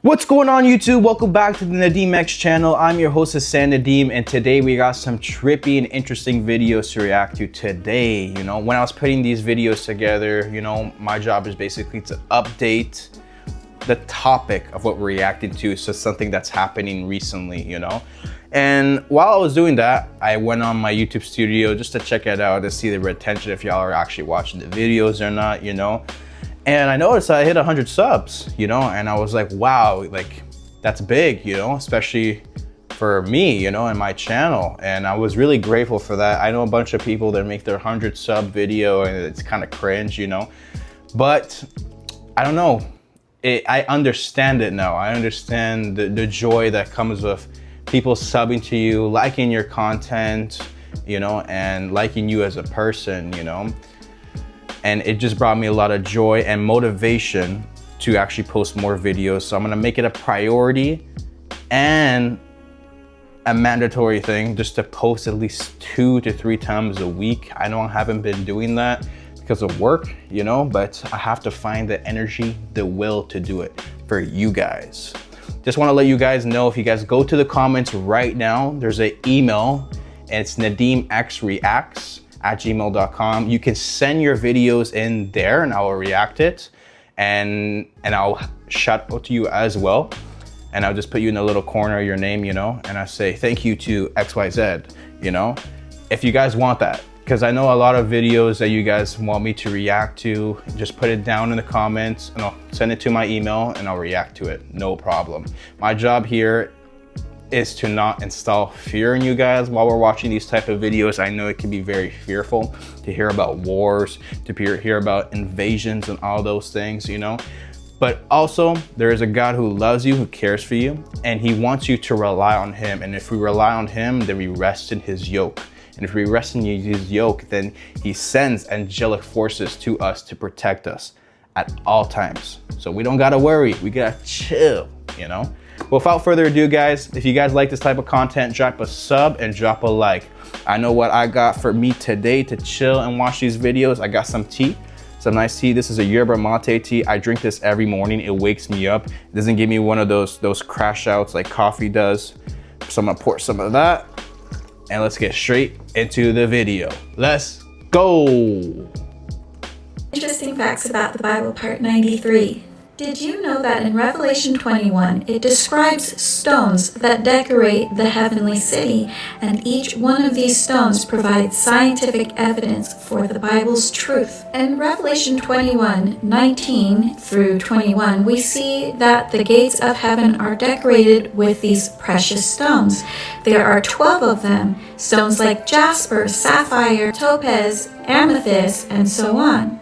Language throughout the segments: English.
What's going on YouTube? Welcome back to the Nadeem X channel. I'm your host Hassan Nadeem, and today we got some trippy and interesting videos to react to today. You know, when I was putting these videos together, you know, my job is basically to update the topic of what we're reacting to, so something that's happening recently, you know. And while I was doing that, I went on my YouTube studio just to check it out, to see the retention, if y'all are actually watching the videos or not, you know. And I noticed I hit 100 subs, you know, and I was like, wow, like that's big, you know, especially for me, you know, and my channel. And I was really grateful for that. I know a bunch of people that make their 100 sub video and it's kind of cringe, you know, but I don't know. I understand it now. I understand the joy that comes with people subbing to you, liking your content, you know, and liking you as a person, you know. And it just brought me a lot of joy and motivation to actually post more videos. So I'm gonna make it a priority and a mandatory thing just to post at least 2 to 3 times a week. I know I haven't been doing that because of work, you know, but I have to find the energy, the will to do it for you guys. Just wanna let you guys know, if you guys go to the comments right now, there's an email, and it's nadeemxreacts@gmail.com. You can send your videos in there and I will react it, and I'll shout out to you as well. And I'll just put you in a little corner of your name, you know, and I say thank you to XYZ, you know, if you guys want that. Because I know a lot of videos that you guys want me to react to, just put it down in the comments and I'll send it to my email and I'll react to it, no problem. My job here is to not install fear in you guys while we're watching these type of videos. I know it can be very fearful to hear about wars, to hear about invasions and all those things, you know. But also, there is a God who loves you, who cares for you, and he wants you to rely on him. And if we rely on him, then we rest in his yoke. And if we rest in his yoke, then he sends angelic forces to us to protect us at all times. So we don't gotta worry, we gotta chill, you know. Without further ado, guys, if you guys like this type of content, drop a sub and drop a like. I know what I got for me today to chill and watch these videos. I got some tea, some nice tea. This is a yerba mate tea. I drink this every morning. It wakes me up. It doesn't give me one of those crash outs like coffee does. So I'm gonna pour some of that, and let's get straight into the video. Let's go. Interesting facts about the Bible, part 93. Did you know that in Revelation 21, it describes stones that decorate the heavenly city, and each one of these stones provides scientific evidence for the Bible's truth? In Revelation 21:19 through 21, we see that the gates of heaven are decorated with these precious stones. There are 12 of them, stones like jasper, sapphire, topaz, amethyst, and so on.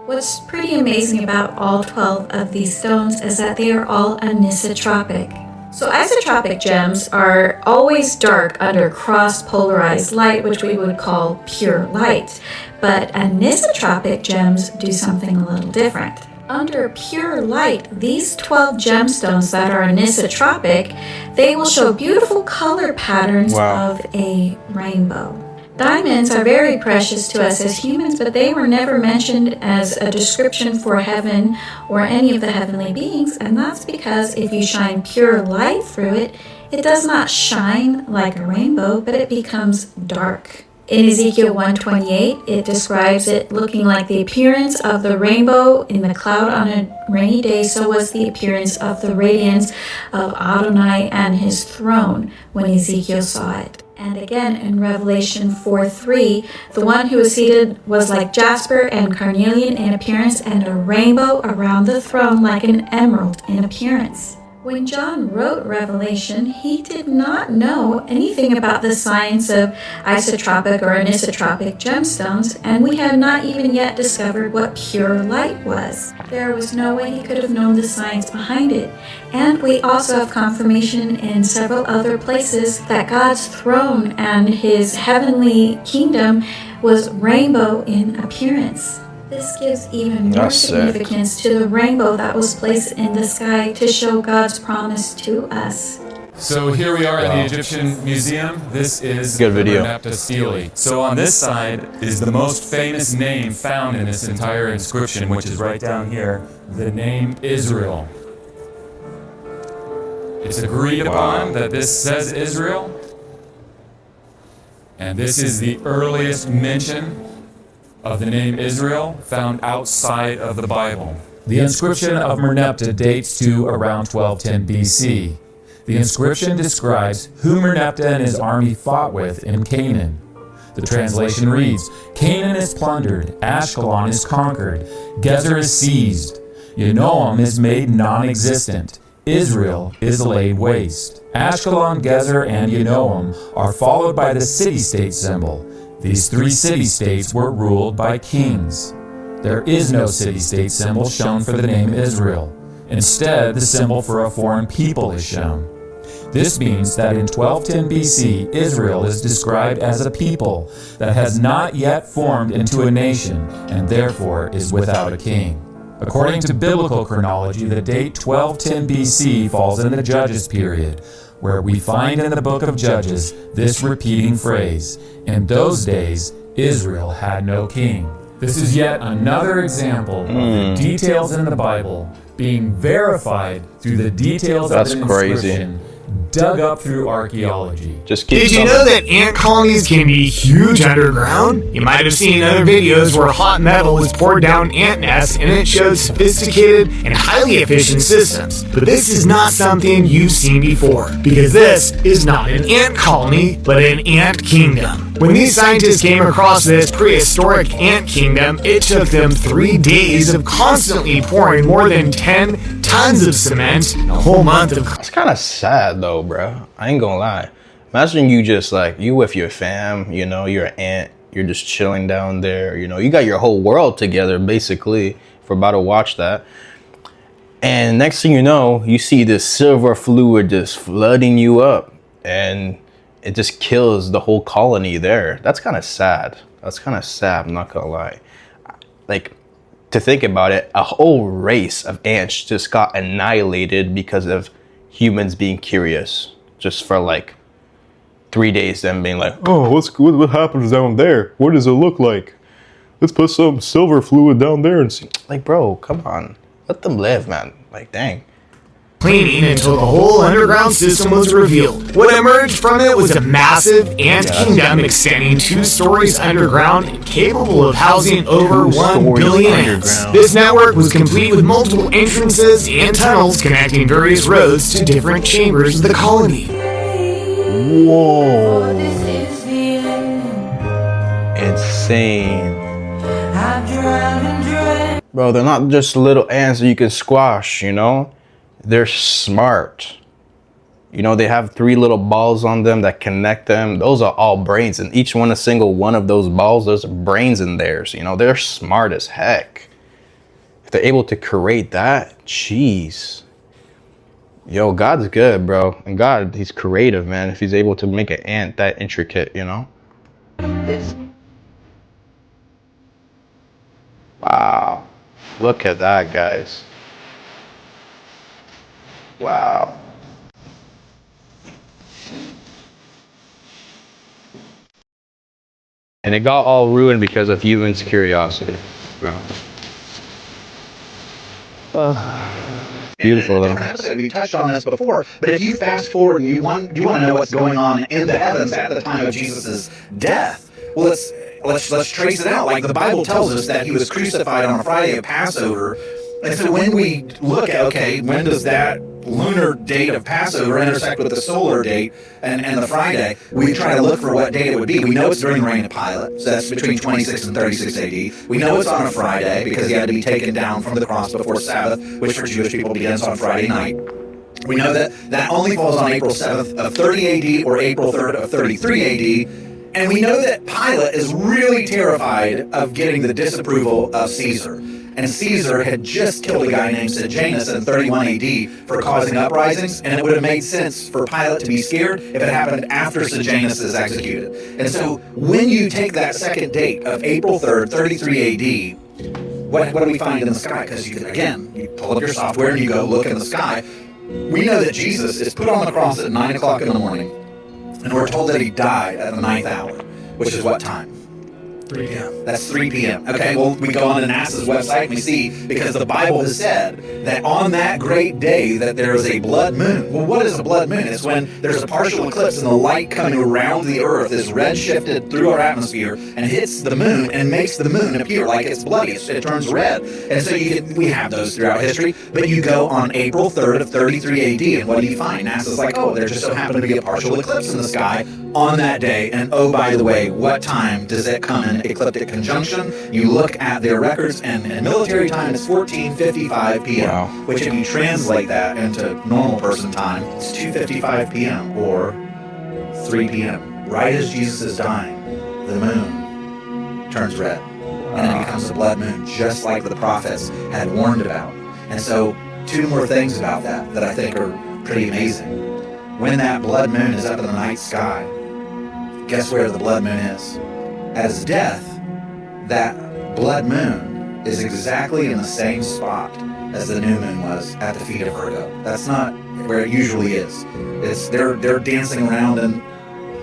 What's pretty amazing about all 12 of these stones is that they are all anisotropic. So isotropic gems are always dark under cross-polarized light, which we would call pure light. But anisotropic gems do something a little different. Under pure light, these 12 gemstones that are anisotropic, they will show beautiful color patterns of a rainbow. Diamonds are very precious to us as humans, but they were never mentioned as a description for heaven or any of the heavenly beings, and that's because if you shine pure light through it, it does not shine like a rainbow, but it becomes dark. In Ezekiel 1:28, it describes it looking like the appearance of the rainbow in the cloud on a rainy day, so was the appearance of the radiance of Adonai and his throne when Ezekiel saw it. And again in Revelation 4:3, the one who was seated was like jasper and carnelian in appearance, and a rainbow around the throne like an emerald in appearance. When John wrote Revelation, he did not know anything about the science of isotropic or anisotropic gemstones, and we have not even yet discovered what pure light was. There was no way he could have known the science behind it. And we also have confirmation in several other places that God's throne and his heavenly kingdom was rainbow in appearance. This gives even more significance to the rainbow that was placed in the sky to show God's promise to us. So here we are at the Egyptian Museum. This is good video. Bernapta Stele. So on this side is the most famous name found in this entire inscription, which is right down here, the name Israel. It's agreed upon that this says Israel, and this is the earliest mention of the name Israel found outside of the Bible. The inscription of Merneptah dates to around 1210 BC. The inscription describes who Merneptah and his army fought with in Canaan. The translation reads, Canaan is plundered, Ashkelon is conquered, Gezer is seized, Yanoam is made non-existent, Israel is laid waste. Ashkelon, Gezer, and Yanoam are followed by the city-state symbol. These three city-states were ruled by kings. There is no city-state symbol shown for the name Israel. Instead, the symbol for a foreign people is shown. This means that in 1210 BC, Israel is described as a people that has not yet formed into a nation and therefore is without a king. According to biblical chronology, the date 1210 BC falls in the Judges period, where we find in the book of Judges this repeating phrase, in those days, Israel had no king. This is yet another example of the details in the Bible being verified through the details of an inscription dug up through archaeology. Did you know that ant colonies can be huge underground? You might have seen other videos where hot metal was poured down ant nests and it showed sophisticated and highly efficient systems. But this is not something you've seen before, because this is not an ant colony, but an ant kingdom. When these scientists came across this prehistoric ant kingdom, it took them 3 days of constantly pouring more than 10 tons of cement and a whole month of... It's kind of sad though, bro. I ain't gonna lie. Imagine you just like, you with your fam, you know, you're an ant, you're just chilling down there, you know, you got your whole world together basically, if we're about to watch that. And next thing you know, you see this silver fluid just flooding you up and it just kills the whole colony there. That's kind of sad. That's kind of sad, I'm not gonna lie. Like, to think about it, a whole race of ants just got annihilated because of humans being curious, just for like 3 days, them being like, oh, what happens down there? What does it look like? Let's put some silver fluid down there and see. Like, bro, come on, let them live, man. Like, dang. Cleaning until the whole underground system was revealed. What emerged from it was a massive ant kingdom extending 2 stories underground and capable of housing over 1 billion ants. This network was complete with multiple entrances and tunnels connecting various roads to different chambers of the colony. Whoa. Insane. Bro, they're not just little ants that you can squash, you know? They're smart. You know, they have 3 little balls on them that connect them. Those are all brains, and each one, a single one of those balls, there's brains in theirs. You know, they're smart as heck. If they're able to create that, jeez. Yo, God's good, bro. And God, he's creative, man. If he's able to make an ant that intricate, you know? Wow. Look at that, guys. Wow. And it got all ruined because of humans' curiosity. Bro. Beautiful though. We touched on this before, but if you fast forward and you want to know what's going on in the heavens at the time of Jesus' death, well, let's trace it out. Like the Bible tells us that he was crucified on a Friday of Passover. And so when we look at, okay, when does that lunar date of Passover intersect with the solar date and the Friday, we try to look for what date it would be. We know it's during the reign of Pilate, so that's between 26 and 36 AD. We know it's on a Friday because he had to be taken down from the cross before Sabbath, which for Jewish people begins on Friday night. We know that only falls on April 7th of 30 AD or April 3rd of 33 AD. And we know that Pilate is really terrified of getting the disapproval of Caesar. And Caesar had just killed a guy named Sejanus in 31 AD for causing uprisings, and it would have made sense for Pilate to be scared if it happened after Sejanus is executed. And so when you take that second date of April 3rd, 33 AD, what do we find in the sky? Because you pull up your software and you go look in the sky. We know that Jesus is put on the cross at 9 o'clock in the morning, and we're told that he died at the 9th hour, which is what time? 3 p.m. That's 3 p.m. Okay, well, we go on to NASA's website and we see, because the Bible has said that on that great day that there is a blood moon. Well, what is a blood moon? It's when there's a partial eclipse and the light coming around the earth is red-shifted through our atmosphere and hits the moon and makes the moon appear like it's bloody. It turns red. And so we have those throughout history, but you go on April 3rd of 33 AD, and what do you find? NASA's like, oh, there just so happened to be a partial eclipse in the sky on that day, and oh, by the way, what time does it come in ecliptic conjunction? You look at their records, and in military time, it's 14:55 p.m., Wow. which if you translate that into normal person time, it's 2:55 p.m. or 3 p.m. Right as Jesus is dying, the moon turns red, and it becomes a blood moon, just like the prophets had warned about. And so, two more things about that I think are pretty amazing. When that blood moon is up in the night sky, guess where the blood moon is? At his death, that blood moon is exactly in the same spot as the new moon was at the feet of Virgo. That's not where it usually is. They're dancing around, and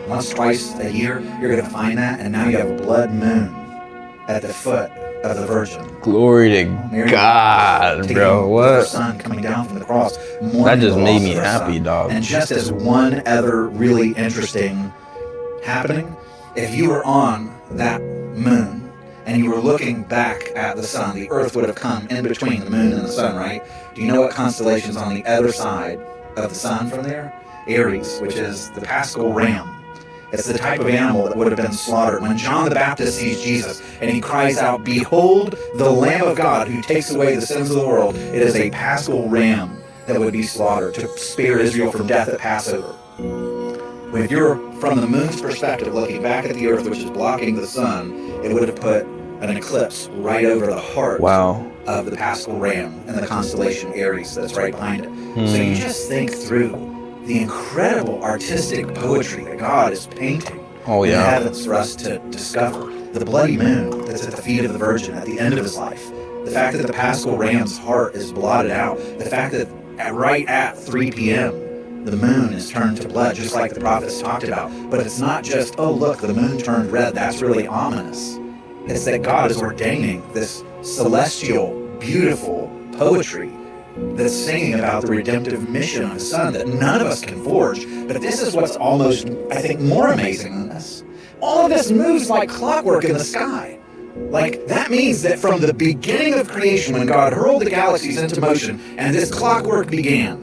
once, twice a year, you're going to find that, and now you have a blood moon at the foot of the Virgin. Glory to Mary, God, taking bro. the What? sun coming down from the cross. That just made me happy, dog. And just as one other really interesting happening, if you were on that moon and you were looking back at the sun, the earth would have come in between the moon and the sun, right? Do you know what constellation's on the other side of the sun from there? Aries, which is the Paschal ram. It's the type of animal that would have been slaughtered. When John the Baptist sees Jesus and he cries out, "Behold the Lamb of God who takes away the sins of the world," it is a Paschal ram that would be slaughtered to spare Israel from death at Passover. If you're from the moon's perspective looking back at the earth, which is blocking the sun, it would have put an eclipse right over the heart of the Paschal ram and the constellation Aries that's right behind it. So you just think through the incredible artistic poetry that God is painting in the heavens for us to discover. The bloody moon that's at the feet of the Virgin at the end of his life. The fact that the Paschal ram's heart is blotted out. The fact that right at 3 p.m., the moon is turned to blood, just like the prophets talked about. But it's not just, oh, look, the moon turned red. That's really ominous. It's that God is ordaining this celestial, beautiful poetry that's singing about the redemptive mission of his son that none of us can forge. But this is what's almost, I think, more amazing than this. All of this moves like clockwork in the sky. Like, that means that from the beginning of creation, when God hurled the galaxies into motion and this clockwork began,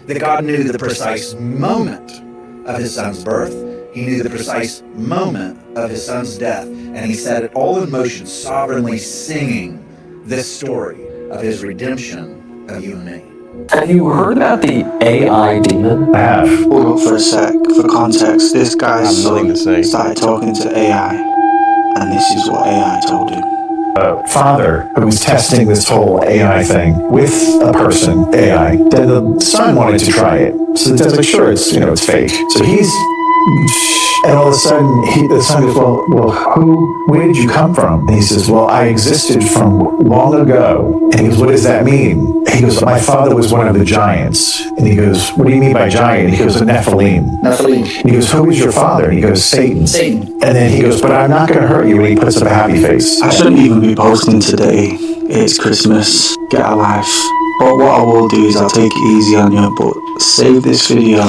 that God knew the precise moment of his son's birth. He knew the precise moment of his son's death. And he set it all in motion, sovereignly singing this story of his redemption of you and me. Have you heard about the AI demon? I have. Hold up for a sec. For context, this guy's nothing to say. started talking to AI, and this is what AI told him. Father who was testing this whole AI thing with a person, AI. Then the son wanted to try it. So the dad's like, sure, it's fake. So and all of a sudden, the son goes, well, where did you come from? And he says, well, I existed from long ago. And he goes, what does that mean? He goes, my father was one of the giants. And he goes, what do you mean by giant? He goes, a Nephilim. Nephilim. He goes, who is your father? And he goes, Satan. Satan. And then he goes, but I'm not going to hurt you. And he puts up a happy face. I shouldn't even be posting today. It's Christmas. Get a life. But what I will do is I'll take it easy on you, but save this video.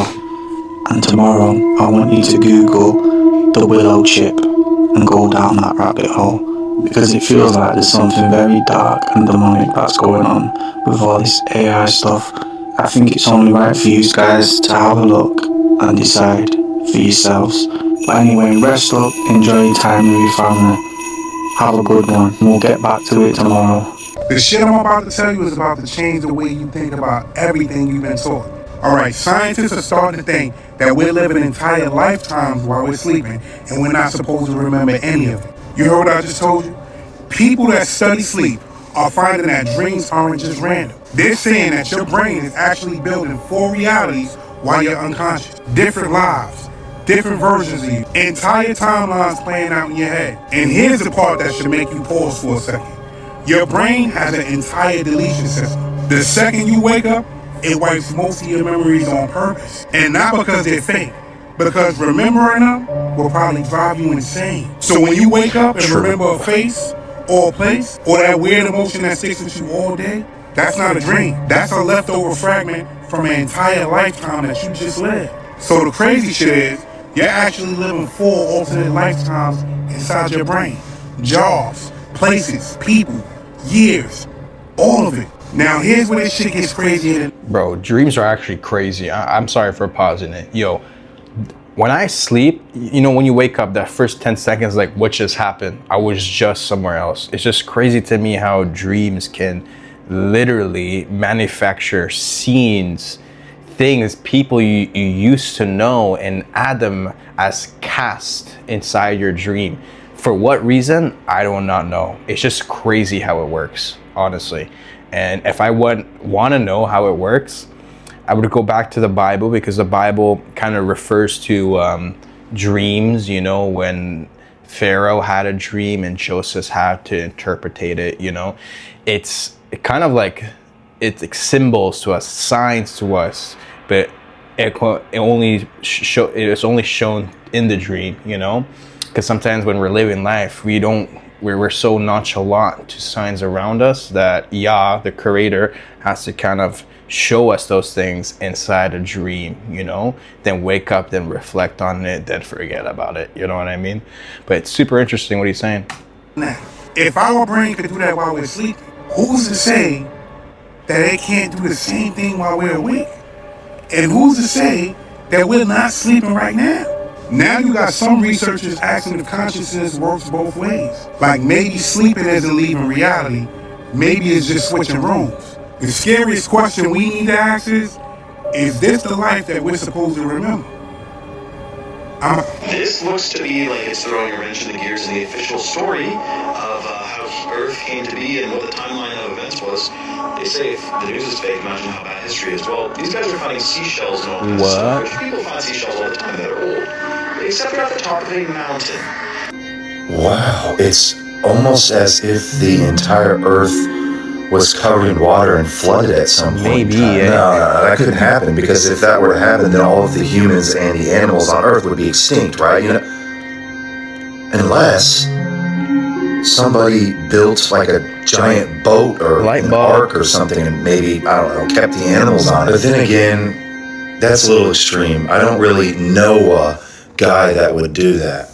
And tomorrow, I want you to Google the willow chip and go down that rabbit hole. Because it feels like there's something very dark and demonic that's going on with all this AI stuff. I think it's only right for you guys to have a look and decide for yourselves. But anyway, rest up, enjoy your time with your family. Have a good one. We'll get back to it tomorrow. The shit I'm about to tell you is about to change the way you think about everything you've been taught. Alright, scientists are starting to think that we're living entire lifetimes while we're sleeping, and we're not supposed to remember any of it. You heard what I just told you? People that study sleep are finding that dreams aren't just random. They're saying that your brain is actually building 4 realities while you're unconscious. Different lives, different versions of you, entire timelines playing out in your head. And here's the part that should make you pause for a second. Your brain has an entire deletion system. The second you wake up, it wipes most of your memories on purpose. And not because they're fake, Because remembering them will probably drive you insane. So when you wake up and remember a face or a place or that weird emotion that sticks with you all day, that's not a dream. That's a leftover fragment from an entire lifetime that you just lived. So the crazy shit is, you're actually living 4 alternate lifetimes inside your brain. Jobs, places, people, years, all of it. Now here's where this shit gets crazy. Bro, dreams are actually crazy. I'm sorry for pausing it. Yo, when I sleep, you know, when you wake up, that first 10 seconds, like, what just happened? I was just somewhere else. It's just crazy to me how dreams can literally manufacture scenes, things, people you used to know, and add them as cast inside your dream. For what reason? I do not know. It's just crazy how it works, honestly. And if I want to know how it works, I would go back to the Bible, because the Bible kind of refers to dreams, you know, when Pharaoh had a dream and Joseph had to interpret it, you know. It's kind of like, it's like symbols to us, signs to us, but it's only shown in the dream, you know. Because sometimes when we're living life, we're so nonchalant to signs around us that Yah, the creator, has to kind of show us those things inside a dream, you know, then wake up, then reflect on it, then forget about it, you know what I mean? But it's super interesting what he's saying. Now, if our brain could do that while we're sleeping, who's to say that it can't do the same thing while we're awake? And who's to say that we're not sleeping right now? Now you got some researchers asking if consciousness works both ways. Like maybe sleeping isn't leaving reality, maybe it's just switching rooms. The scariest question we need to ask is this the life that we're supposed to remember? This looks to be like it's throwing a wrench in the gears in the official story of how Earth came to be and what the timeline of events was. They say if the news is fake, imagine how bad history is. Well, these guys are finding seashells and all kinds of stuff, which people find seashells all the time that are old. Except they're at the top of a mountain. Wow, it's almost as if the entire Earth was covered in water and flooded at some point. Maybe, yeah. No, that couldn't happen, because if that were to happen, then all of the humans and the animals on Earth would be extinct, right? You know, unless somebody built like a giant boat or an ark or something, and maybe, I don't know, kept the animals on it. But then again, that's a little extreme. I don't really know a guy that would do that.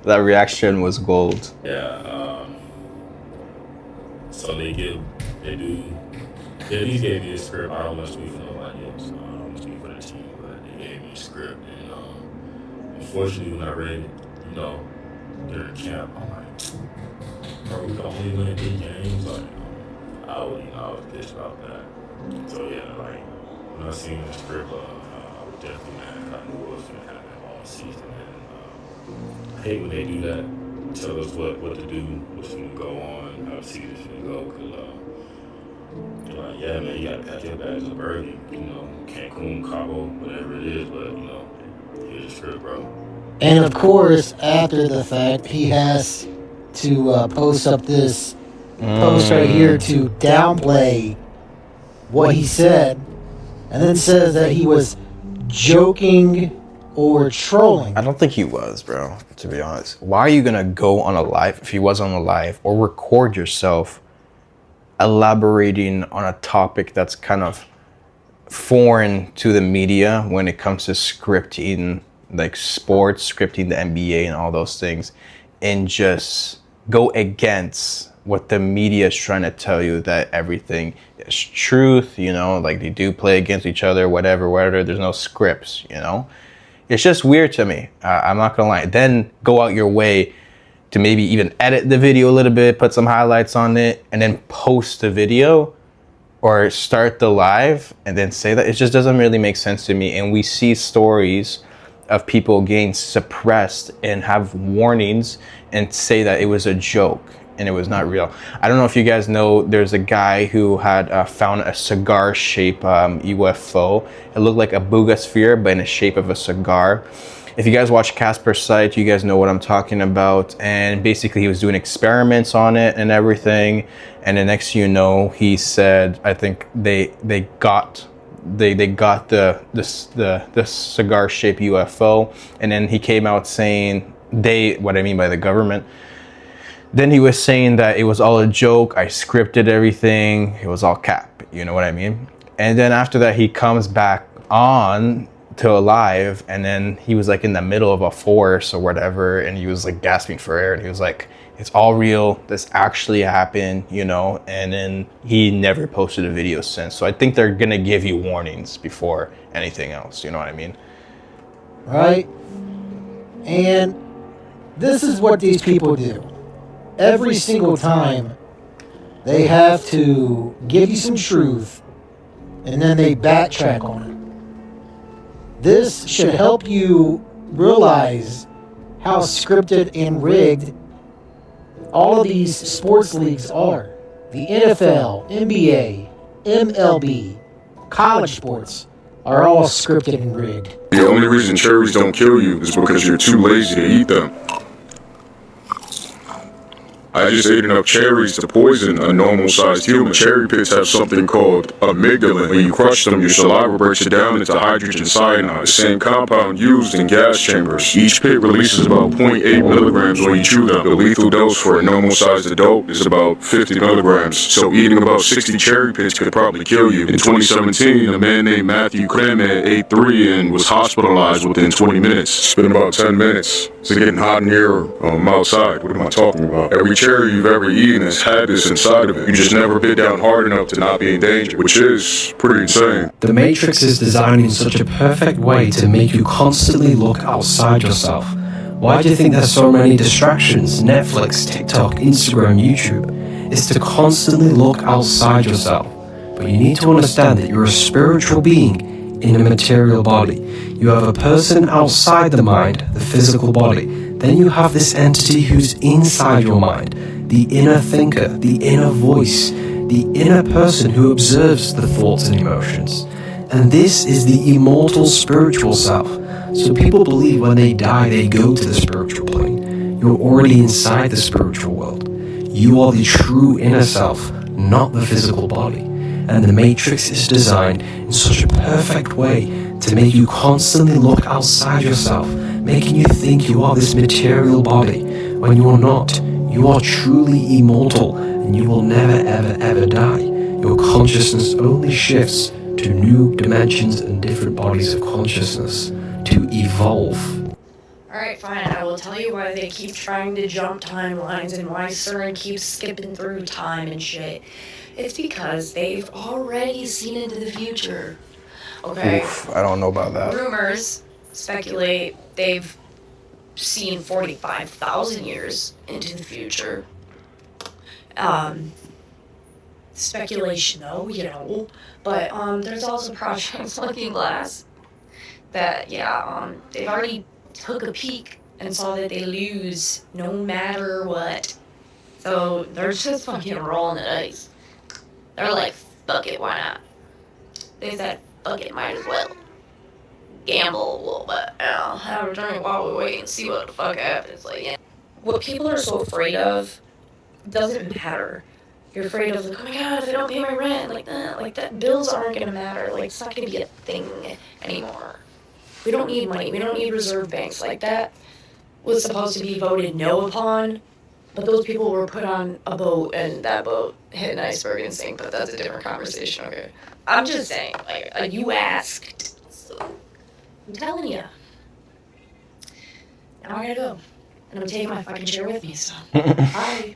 That reaction was gold. Yeah, so they do, these gave me a script. I don't want to speak for nobody else. I don't want to speak for the team, but they gave me a script. And unfortunately, when I read it, you know, during camp, I'm like, bro, we can only win 8 games. Like, I was pissed about that. So yeah, like, when I seen the script, I was definitely mad. I knew what was going to happen all season. I hate when they do that, tell us what to do, what's going to go on, how the season's going to go, because you're like, yeah, man, you got to pack your bags up early, you know, Cancun, Cabo, whatever it is, but, you know, here's the script, bro. And of course, after the fact, he has to post up this post right here to downplay what he said, and then says that he was joking or trolling. I don't think he was, bro, to be honest. Why are you gonna go on a live, if he was on a live, or record yourself elaborating on a topic that's kind of foreign to the media when it comes to scripting, like sports, scripting the NBA and all those things, and just go against what the media is trying to tell you, that everything is truth, you know, like they do play against each other, whatever, there's no scripts, you know? It's just weird to me. I'm not gonna lie. Then go out your way to maybe even edit the video a little bit, put some highlights on it, and then post the video or start the live and then say that. It just doesn't really make sense to me. And we see stories of people getting suppressed and have warnings and say that it was a joke and it was not real. I don't know if you guys know, there's a guy who had found a cigar-shaped UFO. It looked like a boogosphere, but in the shape of a cigar. If you guys watch Casper Site, you guys know what I'm talking about. And basically he was doing experiments on it and everything. And the next thing you know, he said, I think they got the cigar-shaped UFO. And then he came out saying, what I mean by the government. Then he was saying that it was all a joke. I scripted everything. It was all cap. You know what I mean? And then after that, he comes back on to alive, and then he was like in the middle of a forest or whatever, and he was like gasping for air, and he was like, it's all real, this actually happened, you know. And then he never posted a video since. So I think they're gonna give you warnings before anything else, you know what I mean? Right? And this is what these people do. Every single time they have to give you some truth, and then they backtrack on it. This should help you realize how scripted and rigged all of these sports leagues are. The NFL, NBA, MLB, college sports are all scripted and rigged. The only reason cherries don't kill you is because you're too lazy to eat them. I just ate enough cherries to poison a normal-sized human. Cherry pits have something called amygdalin. When you crush them, your saliva breaks it down into hydrogen cyanide, the same compound used in gas chambers. Each pit releases about 0.8 milligrams when you chew them. The lethal dose for a normal-sized adult is about 50 milligrams. So eating about 60 cherry pits could probably kill you. In 2017, a man named Matthew Kremet ate 3 and was hospitalized within 20 minutes. It's been about 10 minutes. It's getting hot in here. I'm outside. What am I talking about? Every cherry you've ever eaten has had this inside of it. You just never bit down hard enough to not be in danger, which is pretty insane. The Matrix is designed in such a perfect way to make you constantly look outside yourself. Why do you think there's so many distractions? Netflix, TikTok, Instagram, YouTube. It's to constantly look outside yourself. But you need to understand that you're a spiritual being in a material body. You have a person outside the mind, the physical body. Then you have this entity who's inside your mind, the inner thinker, the inner voice, the inner person who observes the thoughts and emotions. And this is the immortal spiritual self. So people believe when they die, they go to the spiritual plane. You're already inside the spiritual world. You are the true inner self, not the physical body. And the Matrix is designed in such a perfect way to make you constantly look outside yourself, making you think you are this material body, when you are not. You are truly immortal, and you will never ever die. Your consciousness only shifts to new dimensions and different bodies of consciousness to evolve. Alright, fine, I will tell you why they keep trying to jump timelines and why CERN keeps skipping through time and shit. It's because they've already seen into the future. Okay? Oof, I don't know about that. Rumors speculate they've seen 45,000 years into the future. Speculation though, you know. But there's also Project Looking Glass that, they've already took a peek and saw that they lose no matter what. So they're just fucking rolling the dice. They're like, fuck it, why not? They said, fuck it, might as well. Gamble a little bit, have a drink while we wait and see what the fuck happens. Like, yeah. What people are so afraid of doesn't matter. You're afraid of, like, oh my god, if I don't pay my rent, like that, bills aren't gonna matter. Like, it's not gonna be a thing anymore. We don't need money. We don't need reserve banks. Like, that was supposed to be voted no upon, but those people were put on a boat, and that boat hit an iceberg and sank, but that's a different conversation, okay? I'm just saying, like you asked, so I'm telling you. Now I gotta go. And I'm taking my fucking chair with me, so bye.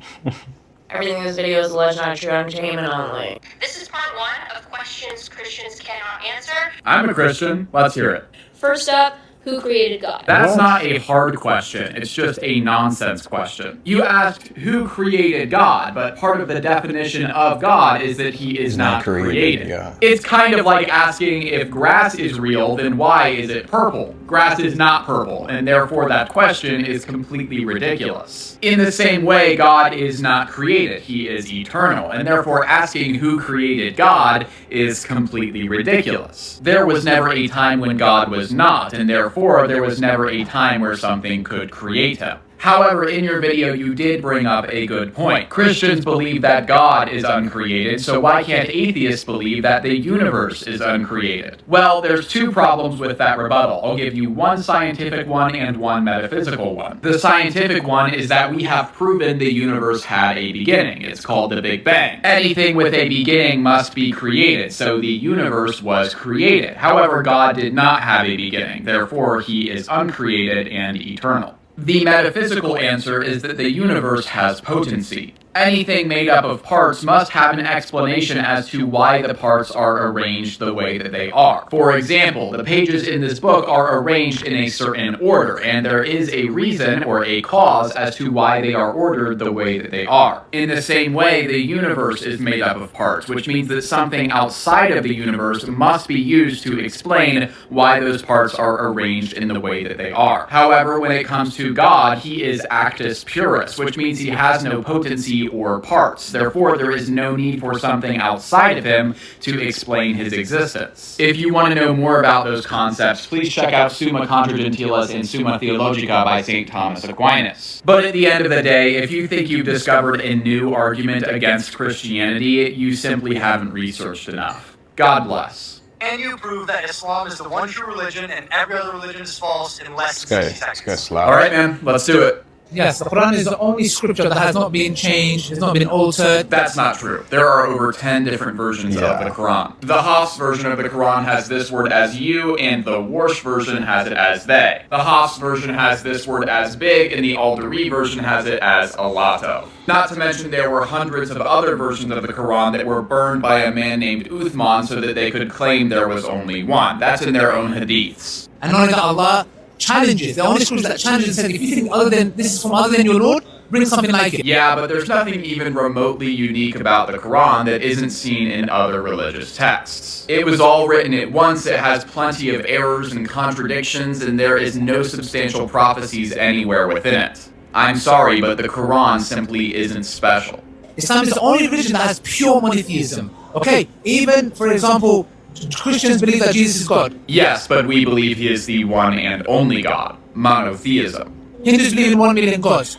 Everything in this video is alleged, not true, entertainment only. This is part 1 of questions Christians cannot answer. I'm a Christian. Let's hear it. First up, who created God? That's not a hard question. It's just a nonsense question. You asked who created God, but part of the definition of God is that he is not created. Yeah. It's kind of like asking if grass is real, then why is it purple? Grass is not purple, and therefore that question is completely ridiculous. In the same way, God is not created. He is eternal, and therefore asking who created God is completely ridiculous. There was never a time when God was not, and therefore therefore there was never a time where something could create him. However, in your video, you did bring up a good point. Christians believe that God is uncreated, so why can't atheists believe that the universe is uncreated? Well, there's two problems with that rebuttal. I'll give you one scientific one and one metaphysical one. The scientific one is that we have proven the universe had a beginning. It's called the Big Bang. Anything with a beginning must be created, so the universe was created. However, God did not have a beginning, therefore he is uncreated and eternal. The metaphysical answer is that the universe has potency. Anything made up of parts must have an explanation as to why the parts are arranged the way that they are. For example, the pages in this book are arranged in a certain order, and there is a reason or a cause as to why they are ordered the way that they are. In the same way, the universe is made up of parts, which means that something outside of the universe must be used to explain why those parts are arranged in the way that they are. However, when it comes to God, he is actus purus, which means he has no potency or parts. Therefore, there is no need for something outside of him to explain his existence. If you want to know more about those concepts, please check out Summa Contra Gentiles and Summa Theologica by St. Thomas Aquinas. But at the end of the day, if you think you've discovered a new argument against Christianity, you simply haven't researched enough. God bless. And you prove that Islam is the one true religion and every other religion is false in less than 60 seconds. All right, man, let's do it. Yes, the Quran is the only scripture that has not been changed, has not been altered. That's not true. There are over 10 different versions of the Quran. The Hafs version of the Quran has this word as you, and the Warsh version has it as they. The Hafs version has this word as big, and the Al-Dari version has it as alato. Not to mention there were hundreds of other versions of the Quran that were burned by a man named Uthman so that they could claim there was only one. That's in their own hadiths. And not only that, Allah challenges. The only scripture that challenges and said, if you think this is from other than your Lord, bring something like it. Yeah, but there's nothing even remotely unique about the Quran that isn't seen in other religious texts. It was all written at once, it has plenty of errors and contradictions, and there is no substantial prophecies anywhere within it. I'm sorry, but the Quran simply isn't special. Islam is the only religion that has pure monotheism. Okay, even, for example, Christians believe that Jesus is God. Yes, but we believe he is the one and only God. Monotheism. Hindus believe in 1 million gods.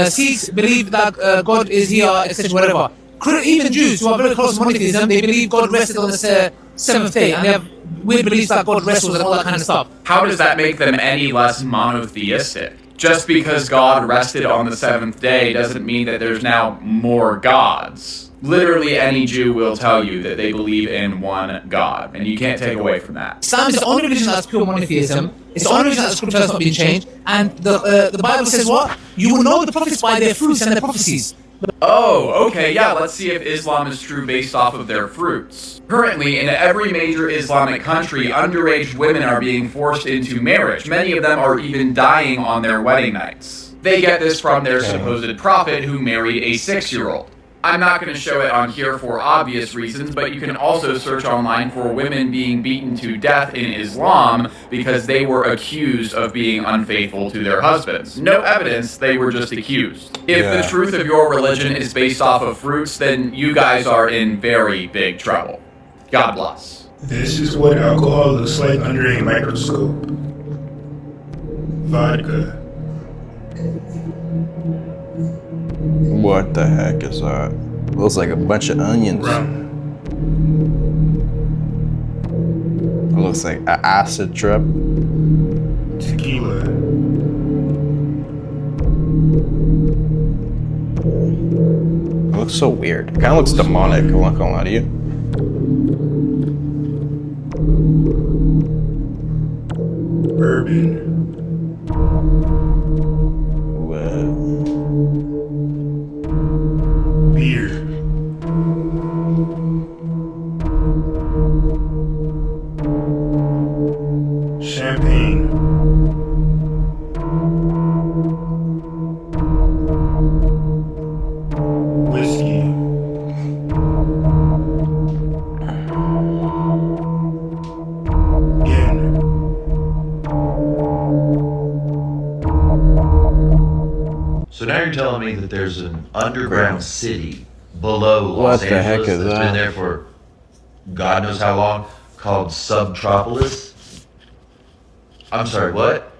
Sikhs believe that God is here, etc., whatever. Even Jews who are very close to monotheism, they believe God rested on the seventh day, and they have weird beliefs that God wrestles and all that kind of stuff. How does that make them any less monotheistic? Just because God rested on the seventh day doesn't mean that there's now more gods. Literally any Jew will tell you that they believe in one God, and you can't take away from that. Islam is the only religion that's pure monotheism. It's the only religion that the scripture has not been changed. And the Bible says what? You will know the prophets by their fruits and their prophecies. Oh, okay, yeah, let's see if Islam is true based off of their fruits. Currently, in every major Islamic country, underage women are being forced into marriage. Many of them are even dying on their wedding nights. They get this from their supposed prophet who married a 6-year-old. I'm not going to show it on here for obvious reasons, but you can also search online for women being beaten to death in Islam because they were accused of being unfaithful to their husbands. No evidence, they were just accused. If the truth of your religion is based off of fruits, then you guys are in very big trouble. God bless. This is what alcohol looks like under a microscope. Vodka. What the heck is that? Looks like a bunch of onions. It looks like an acid trip. Tequila. It looks so weird. It kind of looks demonic, I'm not gonna lie to you. Bourbon. Beer. Champagne. Whiskey. Gin. So now you're telling me that there's an underground city below Los What the Angeles heck is that's that? been there for God knows how long, called Subtropolis? I'm sorry, what?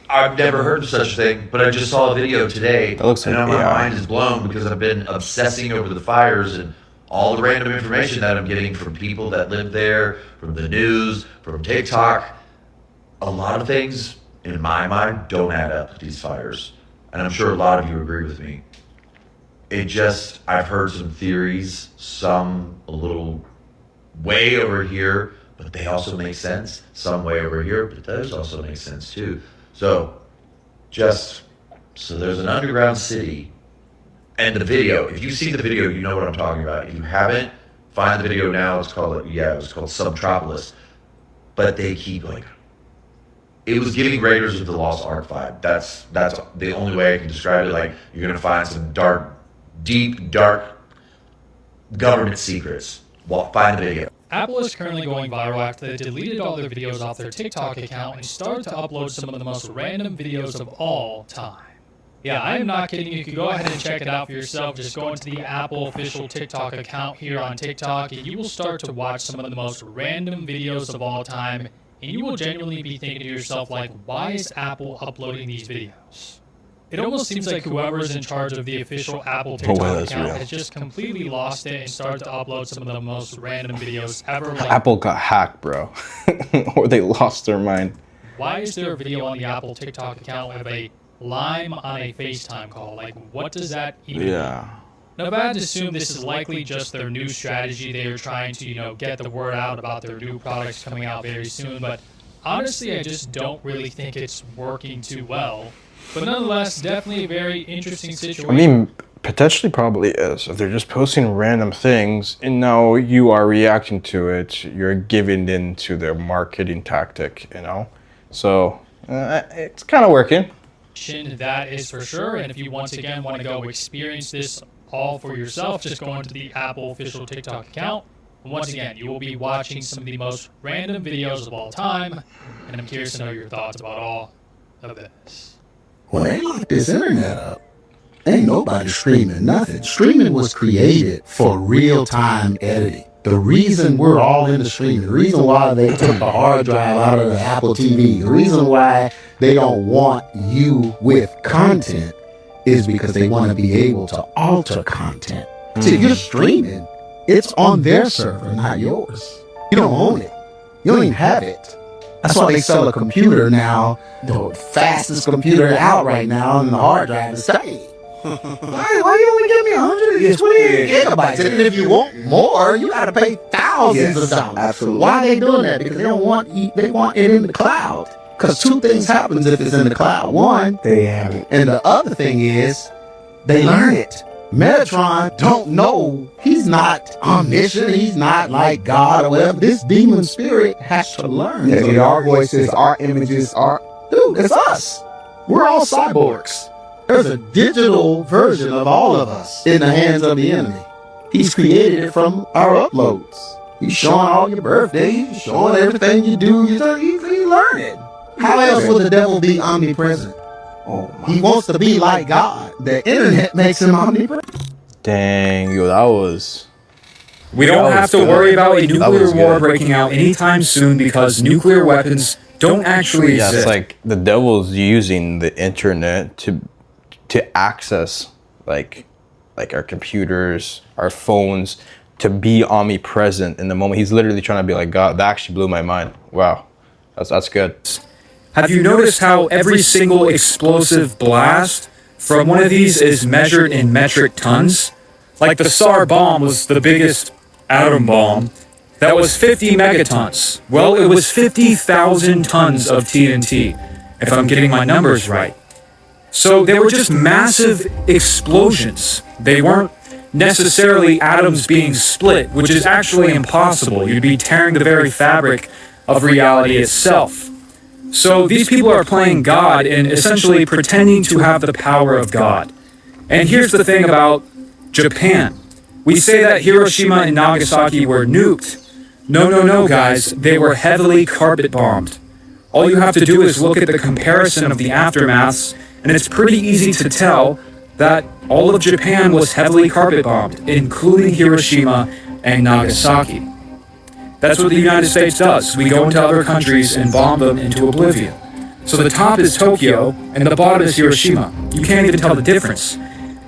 I've never heard of such a thing, but I just saw a video today. That looks like and now my AI. mind is blown because I've been obsessing over the fires and all the random information that I'm getting from people that live there, from the news, from TikTok. A lot of things, in my mind, don't add up to these fires. And I'm sure a lot of you agree with me. I've heard some theories, some a little way over here, but they also make sense. Some way over here, but those also make sense too. So there's an underground city, and the video, if you've seen the video, you know what I'm talking about. If you haven't, find the video now. It was called Subtropolis. But they keep it was giving Raiders of the Lost Ark vibe. That's the only way I can describe it. Like, you're gonna find some deep, dark government secrets. Well, find the video. Apple is currently going viral after they deleted all their videos off their TikTok account and started to upload some of the most random videos of all time. Yeah, I am not kidding. You can go ahead and check it out for yourself. Just go into the Apple official TikTok account here on TikTok, and you will start to watch some of the most random videos of all time, and you will genuinely be thinking to yourself, like, why is Apple uploading these videos? It almost seems like whoever is in charge of the official Apple TikTok account has just completely lost it and started to upload some of the most random videos ever. Like, Apple got hacked, bro. Or they lost their mind. why is there a video on the Apple TikTok account with a lime on a FaceTime call? Like, what does that even mean? Now, if I had to assume this is likely just their new strategy, they are trying to, get the word out about their new products coming out very soon, but honestly, I just don't really think it's working too well. But nonetheless, definitely a very interesting situation. I mean, potentially probably is. If they're just posting random things and now you are reacting to it, you're giving in to their marketing tactic, So it's kind of working. That is for sure. And if you once again want to go experience this all for yourself, just go into the Apple official TikTok account. And once again, you will be watching some of the most random videos of all time. And I'm curious to know your thoughts about all of this. When they locked this internet up, ain't nobody streaming nothing. Streaming was created for real-time editing. The reason we're all into streaming, the reason why they took the hard drive out of the Apple TV, the reason why they don't want you with content is because they want to be able to alter content. See, if you're streaming, it's on their server, not yours. You don't own it. You don't even have it. That's why they sell a computer now, the fastest computer out right now, and the hard drive is tiny. Why you only give me 128 gigabytes? And if you want more, you gotta pay thousands of dollars. Absolutely. Why are they doing that? Because they want it in the cloud. Because two things happens if it's in the cloud. One, they have it. And the other thing is, they learn it. Metatron don't know. He's not omniscient. He's not like God or whatever. This demon spirit has to learn. Yeah, our voices, our images, dude, it's us. We're all cyborgs. There's a digital version of all of us in the hands of the enemy. He's created it from our uploads. He's showing all your birthdays, he's showing everything you do. You learn it. How else would the devil be omnipresent? He wants to be like God. The internet makes him omnipresent. Dang, yo, that was... We don't have to worry about a nuclear war breaking out anytime soon because nuclear weapons don't actually exist. It's like the devil's using the internet to access like our computers, our phones, to be omnipresent in the moment. He's literally trying to be like God. That actually blew my mind. Wow, that's good. Have you noticed how every single explosive blast from one of these is measured in metric tons? Like the SAR bomb was the biggest atom bomb. That was 50 megatons. Well, it was 50,000 tons of TNT, if I'm getting my numbers right. So they were just massive explosions. They weren't necessarily atoms being split, which is actually impossible. You'd be tearing the very fabric of reality itself. So these people are playing God and essentially pretending to have the power of God. And here's the thing about Japan. We say that Hiroshima and Nagasaki were nuked. No, guys. They were heavily carpet bombed. All you have to do is look at the comparison of the aftermaths, and it's pretty easy to tell that all of Japan was heavily carpet bombed, including Hiroshima and Nagasaki. That's what the United States does. We go into other countries and bomb them into oblivion. So the top is Tokyo, and the bottom is Hiroshima. You can't even tell the difference.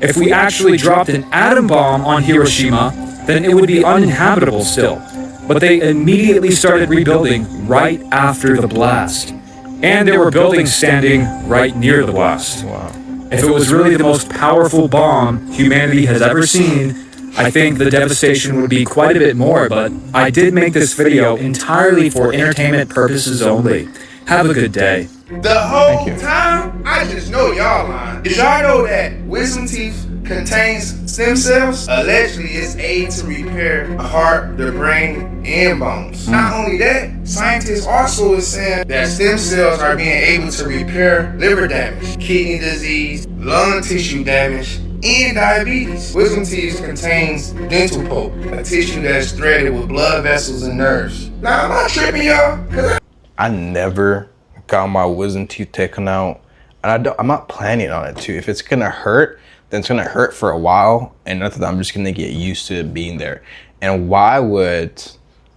If we actually dropped an atom bomb on Hiroshima, then it would be uninhabitable still. But they immediately started rebuilding right after the blast. And there were buildings standing right near the blast. Wow. If it was really the most powerful bomb humanity has ever seen, I think the devastation would be quite a bit more, but I did make this video entirely for entertainment purposes only. Have a good day. The whole time, I just know y'all lying. Did y'all know that wisdom teeth contains stem cells? Allegedly, it's aid to repair the heart, the brain, and bones. Not only that, scientists also is saying that stem cells are being able to repair liver damage, kidney disease, lung tissue damage, and diabetes. Wisdom teeth contains dental pulp, a tissue that's threaded with blood vessels and nerves. Now, am I tripping, y'all? I never got my wisdom teeth taken out, and I'm not planning on it to. If it's gonna hurt, then it's gonna hurt for a while, and after that, I'm just gonna get used to it being there. And why would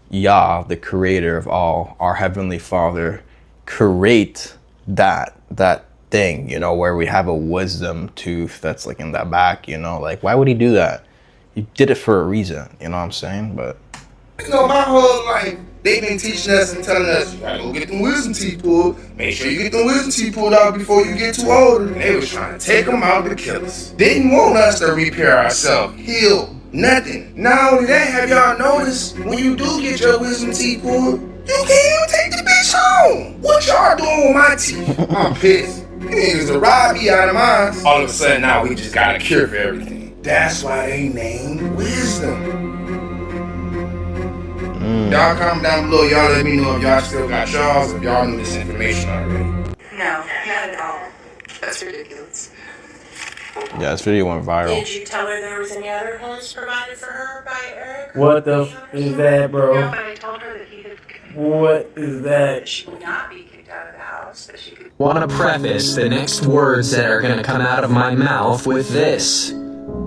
Yah, the creator of all, our Heavenly Father, create that thing, you know, where we have a wisdom tooth that's like in that back, you know? Like, why would he do that? He did it for a reason, you know what I'm saying? But you know, my whole life, they've been teaching us and telling us, you gotta go get them wisdom teeth pulled. Make sure you get them wisdom teeth pulled out before you get too old. And they was trying to take them out to kill us. Didn't want us to repair ourselves, heal, nothing. Not only that, have y'all noticed, when you do get your wisdom teeth pulled, you can't even take the bitch home. What y'all doing with my teeth? I'm pissed. You niggas to rob me out of mine. All of a sudden, now we just got a cure for everything. That's why they named wisdom. Y'all comment down below. Y'all let me know if y'all still got y'all's, if y'all knew this information already. No, not at all. That's ridiculous. yeah, this video went viral. Did you tell her there was any other homes provided for her by Eric? What the f is that, bro? No, but I told her that he could. What is that? She would not be kicked out of the house, but she could. Want to preface the next words that are going to come out of my mouth with this.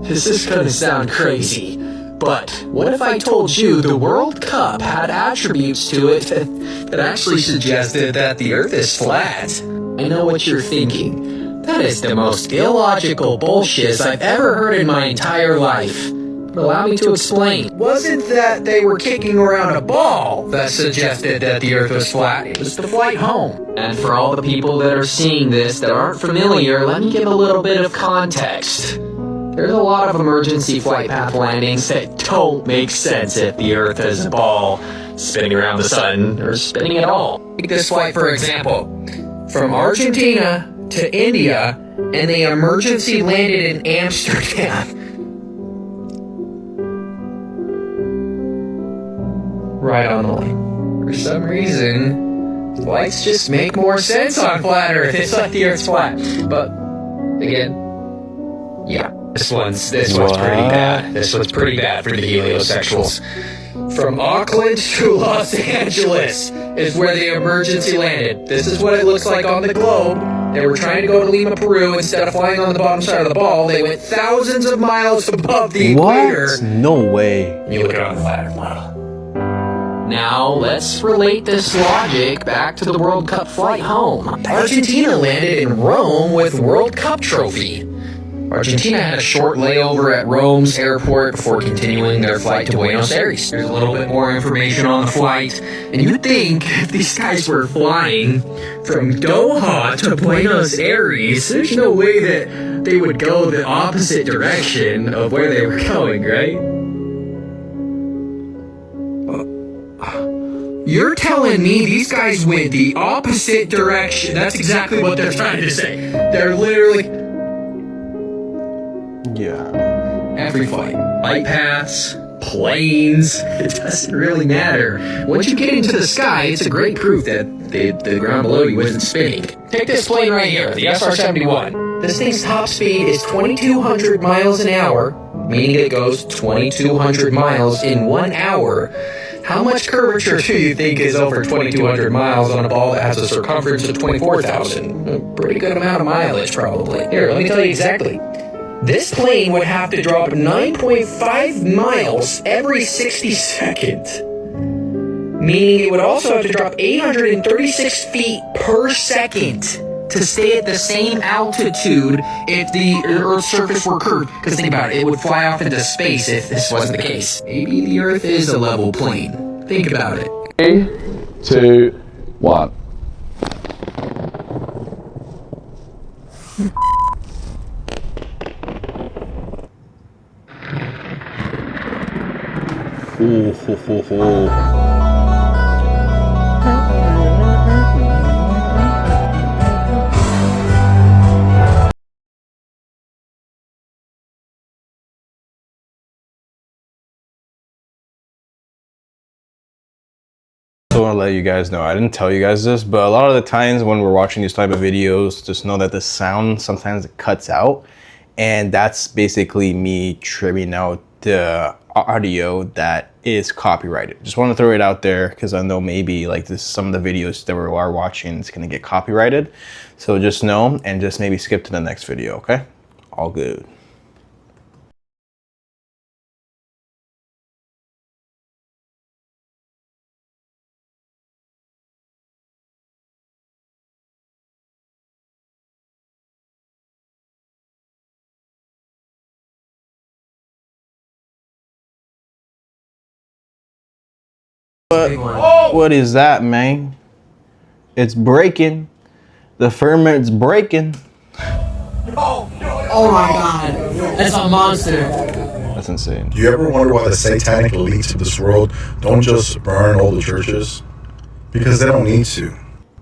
This is going to sound crazy, but what if I told you the World Cup had attributes to it that actually suggested that the Earth is flat? I know what you're thinking. That is the most illogical bullshit I've ever heard in my entire life. But allow me to explain. Wasn't that they were kicking around a ball that suggested that the Earth was flat? It was the flight home. And for all the people that are seeing this that aren't familiar, let me give a little bit of context. There's a lot of emergency flight path landings that don't make sense if the Earth is a ball spinning around the sun or spinning at all. Take this flight for example. From Argentina to India, and they emergency landed in Amsterdam. Right on the line. For some reason, flights just make more sense on flat Earth. It's like the Earth's flat. But, again, yeah, this one's pretty bad. This one's pretty bad for the heliosexuals. From Auckland to Los Angeles is where the emergency landed. This is what it looks like on the globe. They were trying to go to Lima, Peru. Instead of flying on the bottom side of the ball, they went thousands of miles above the equator. No way. You look it on the ladder model. Now, let's relate this logic back to the World Cup flight home. Argentina landed in Rome with World Cup trophy. Argentina had a short layover at Rome's airport before continuing their flight to Buenos Aires. There's a little bit more information on the flight, and you'd think if these guys were flying from Doha to Buenos Aires, there's no way that they would go the opposite direction of where they were going, right? You're telling me these guys went the opposite direction? That's exactly what they're trying to say. They're literally... Yeah. Every flight. Flight paths, planes, it doesn't really matter. Once you get into the sky, it's a great proof that the ground below you isn't spinning. Take this plane right here, the SR-71. This thing's top speed is 2,200 miles an hour, meaning it goes 2,200 miles in 1 hour. How much curvature do you think is over 2,200 miles on a ball that has a circumference of 24,000? A pretty good amount of mileage, probably. Here, let me tell you exactly. This plane would have to drop 9.5 miles every 60 seconds. meaning it would also have to drop 836 feet per second to stay at the same altitude if the Earth's surface were curved. Because think about it, it would fly off into space if this wasn't the case. Maybe the Earth is a level plane. Think about it. 3, 2, 1. Ooh, ho, ho, ho. I want to let you guys know, I didn't tell you guys this, but a lot of the times when we're watching these type of videos, just know that the sound sometimes it cuts out, and that's basically me trimming out the audio that is copyrighted. Just want to throw it out there because I know maybe like this, some of the videos that we are watching is going to get copyrighted. So just know and just maybe skip to the next video, okay? All good. What is that, man? It's breaking. The firmament's breaking. Oh my god, that's a monster. That's insane. Do you ever wonder why the satanic elites of this world don't just burn all the churches? Because they don't need to.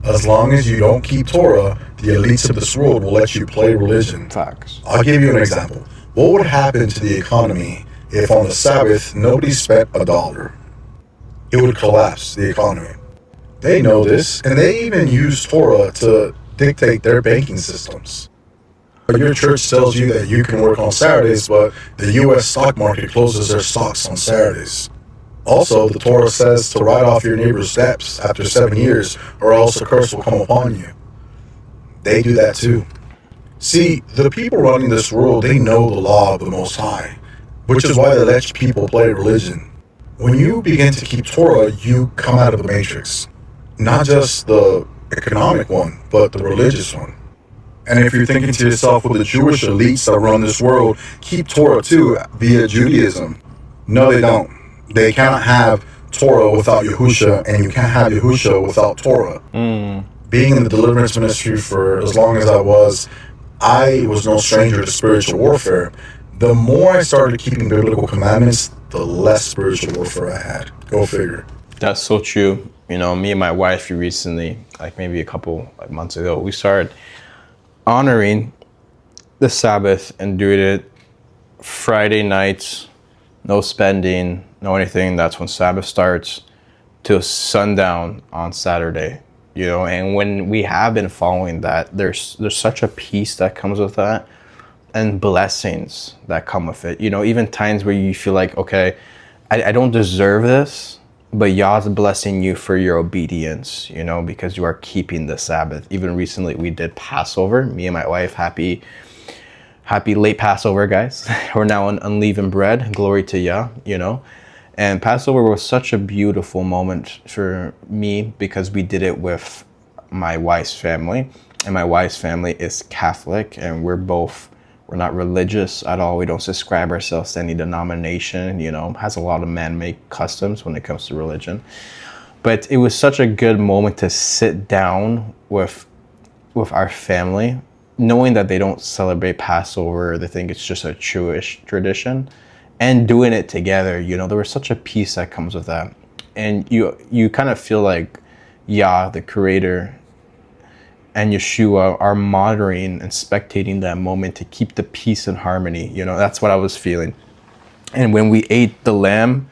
As long as you don't keep Torah, the elites of this world will let you play religion. Facts. I'll give you an example. What would happen to the economy if on the Sabbath nobody spent $1? It would collapse the economy. They know this, and they even use Torah to dictate their banking systems. But your church tells you that you can work on Saturdays, but the U.S. stock market closes their stocks on Saturdays. Also, the Torah says to write off your neighbor's debts after 7 years, or else a curse will come upon you. They do that too. See, the people running this world, they know the law of the Most High, which is why they let people play religion. When you begin to keep Torah, you come out of the matrix. Not just the economic one, but the religious one. And if you're thinking to yourself, well, the Jewish elites that run this world keep Torah too via Judaism. No, they don't. They cannot have Torah without Yahusha, and you can't have Yahusha without Torah. Being in the deliverance ministry for as long as I was no stranger to spiritual warfare. The more I started keeping biblical commandments, the less spiritual warfare I had. Go figure. That's so true. You know, me and my wife recently, like maybe a couple months ago, we started honoring the Sabbath and doing it Friday nights, no spending, no anything. That's when Sabbath starts till sundown on Saturday. You know, and when we have been following that, there's such a peace that comes with that. And blessings that come with it. You know, even times where you feel like, okay, I don't deserve this, but Yah's blessing you for your obedience, you know, because you are keeping the Sabbath. Even recently we did Passover, me and my wife. Happy late Passover, guys. We're now on unleavened bread. Glory to Yah, you know. And Passover was such a beautiful moment for me because we did it with my wife's family. And my wife's family is Catholic, and we're not religious at all. We don't subscribe ourselves to any denomination, you know, has a lot of man-made customs when it comes to religion. But it was such a good moment to sit down with our family, knowing that they don't celebrate Passover. They think it's just a Jewish tradition, and doing it together. You know, there was such a peace that comes with that. And you kind of feel like Yah, the creator, and Yeshua are monitoring and spectating that moment to keep the peace and harmony. You know, that's what I was feeling. And when we ate the lamb,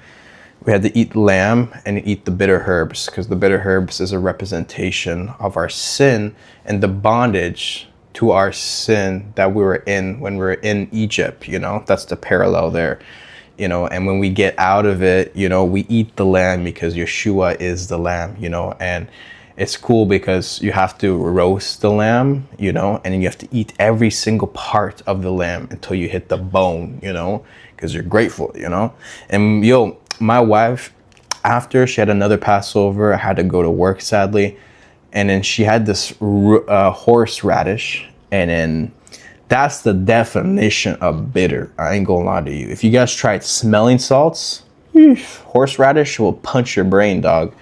we had to eat lamb and eat the bitter herbs, because the bitter herbs is a representation of our sin and the bondage to our sin that we were in when we were in Egypt. You know, that's the parallel there. You know, and when we get out of it, you know, we eat the lamb because Yeshua is the lamb, you know. And it's cool because you have to roast the lamb, you know, and you have to eat every single part of the lamb until you hit the bone, you know, because you're grateful, you know. And yo, my wife, after she had another Passover. I had to go to work, sadly. And then she had this horseradish. And then that's the definition of bitter. I ain't gonna lie to you. If you guys tried smelling salts, horseradish will punch your brain, dog.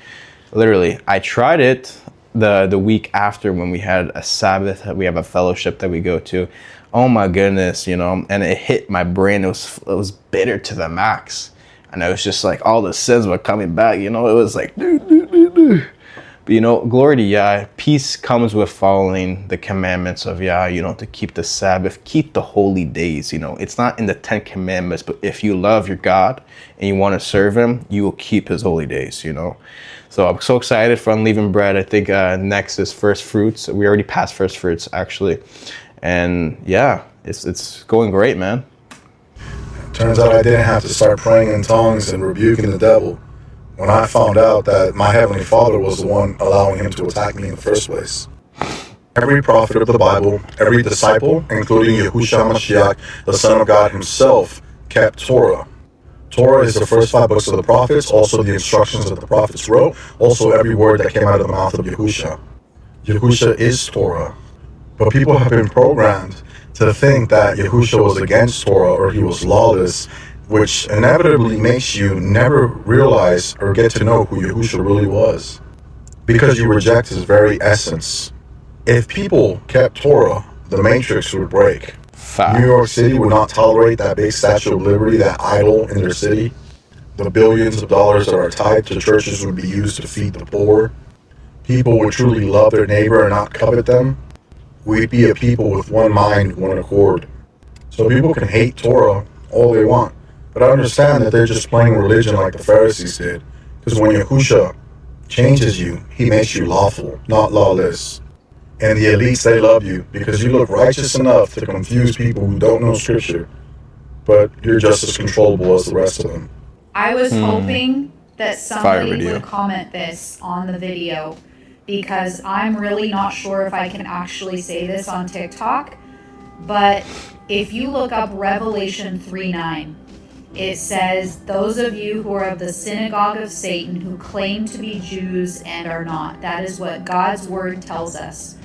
Literally, I tried it the week after when we had a Sabbath. We have a fellowship that we go to. Oh my goodness, you know, and it hit my brain. It was bitter to the max. And it was just like all the sins were coming back, you know. It was like, But, you know, glory to Yah. Peace comes with following the commandments of Yah, you know, to keep the Sabbath, keep the holy days, you know. It's not in the 10 commandments, but if you love your God and you want to serve him, you will keep his holy days, you know. So I'm so excited for Unleavened Bread. I think next is First Fruits. We already passed First Fruits, actually. And yeah, it's going great, man. Turns out I didn't have to start praying in tongues and rebuking the devil when I found out that my Heavenly Father was the one allowing him to attack me in the first place. Every prophet of the Bible, every disciple, including Yahushua Mashiach, the Son of God himself, kept Torah. Torah is the first 5 books of the prophets, also the instructions that the prophets wrote, also every word that came out of the mouth of Yahushua. Yahushua is Torah. But people have been programmed to think that Yahushua was against Torah or he was lawless, which inevitably makes you never realize or get to know who Yahushua really was, because you reject his very essence. If people kept Torah, the matrix would break. New York City would not tolerate that big Statue of Liberty, that idol in their city. The billions of dollars that are tied to churches would be used to feed the poor. People would truly love their neighbor and not covet them. We'd be a people with one mind, one accord. So people can hate Torah all they want, but I understand that they're just playing religion like the Pharisees did. Because when Yahushua changes you, he makes you lawful, not lawless. And the elites, they love you because you look righteous enough to confuse people who don't know Scripture, but you're just as controllable as the rest of them. I was hoping that somebody would comment this on the video, because I'm really not sure if I can actually say this on TikTok, but if you look up Revelation 3:9, it says, "Those of you who are of the synagogue of Satan, who claim to be Jews and are not." That is what God's word tells us.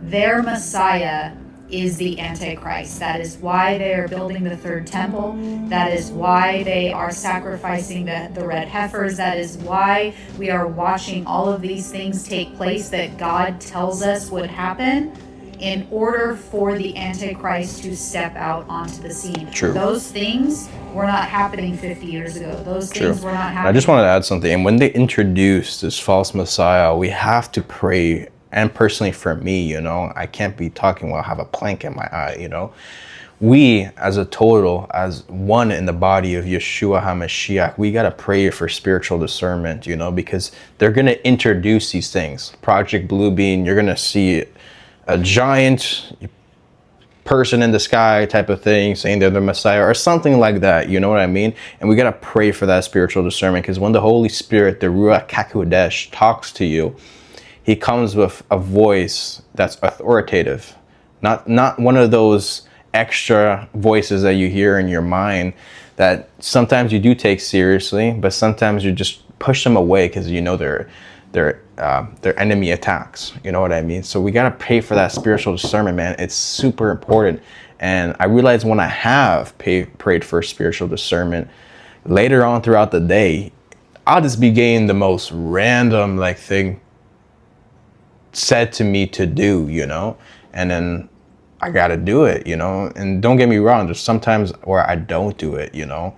Their Messiah is the Antichrist. That is why they are building the third temple. That is why they are sacrificing the red heifers. That is why we are watching all of these things take place that God tells us would happen in order for the Antichrist to step out onto the scene. True. Those things were not happening 50 years ago. Those things were not happening. I just wanted to add something. And when they introduce this false Messiah, we have to pray. And personally for me, you know, I can't be talking while I have a plank in my eye, you know. We, as a total, as one in the body of Yeshua HaMashiach, we got to pray for spiritual discernment, you know, because they're going to introduce these things. Project Bluebeam, you're going to see a giant person in the sky type of thing saying they're the Messiah or something like that, you know what I mean? And we got to pray for that spiritual discernment, because when the Holy Spirit, the Ruach HaKodesh, talks to you, he comes with a voice that's authoritative, not one of those extra voices that you hear in your mind that sometimes you do take seriously, but sometimes you just push them away because you know they're enemy attacks. You know what I mean? So we gotta pray for that spiritual discernment, man. It's super important. And I realized when I have prayed for spiritual discernment, later on throughout the day, I'll just be getting the most random thing said to me to do, you know, and then I gotta do it, you know. And don't get me wrong, there's sometimes where I don't do it, you know,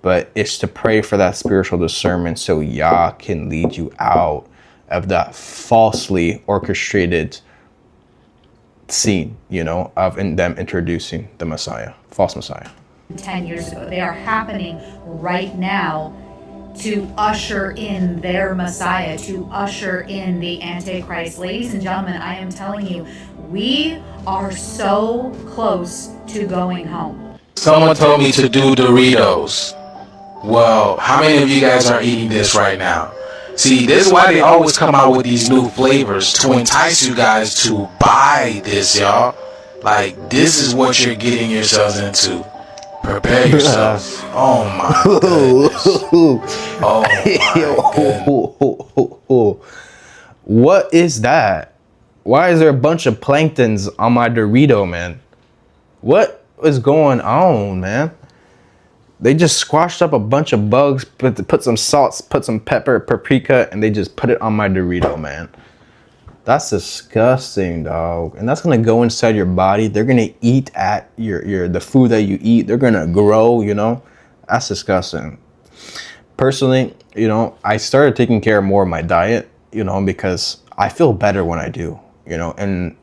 but it's to pray for that spiritual discernment so Yah can lead you out of that falsely orchestrated scene, you know, of them introducing the Messiah, false Messiah. 10 years ago. They are happening right now to usher in their Messiah, to usher in the Antichrist. Ladies and gentlemen, I am telling you, we are so close to going home. Someone told me to do Doritos. Well, how many of you guys are eating this right now? See, this is why they always come out with these new flavors, to entice you guys to buy this, y'all. Like, this is what you're getting yourselves into. Prepare yourself. Oh my goodness. Oh my goodness. What is that? Why is there a bunch of planktons on my Dorito, man? What is going on, man? They just squashed up a bunch of bugs, put some salts, put some pepper, paprika, and they just put it on my Dorito, man. That's disgusting, dog. And that's gonna go inside your body. They're gonna eat at the food that you eat. They're gonna grow, you know? That's disgusting. Personally, you know, I started taking care more of my diet, you know, because I feel better when I do, you know. And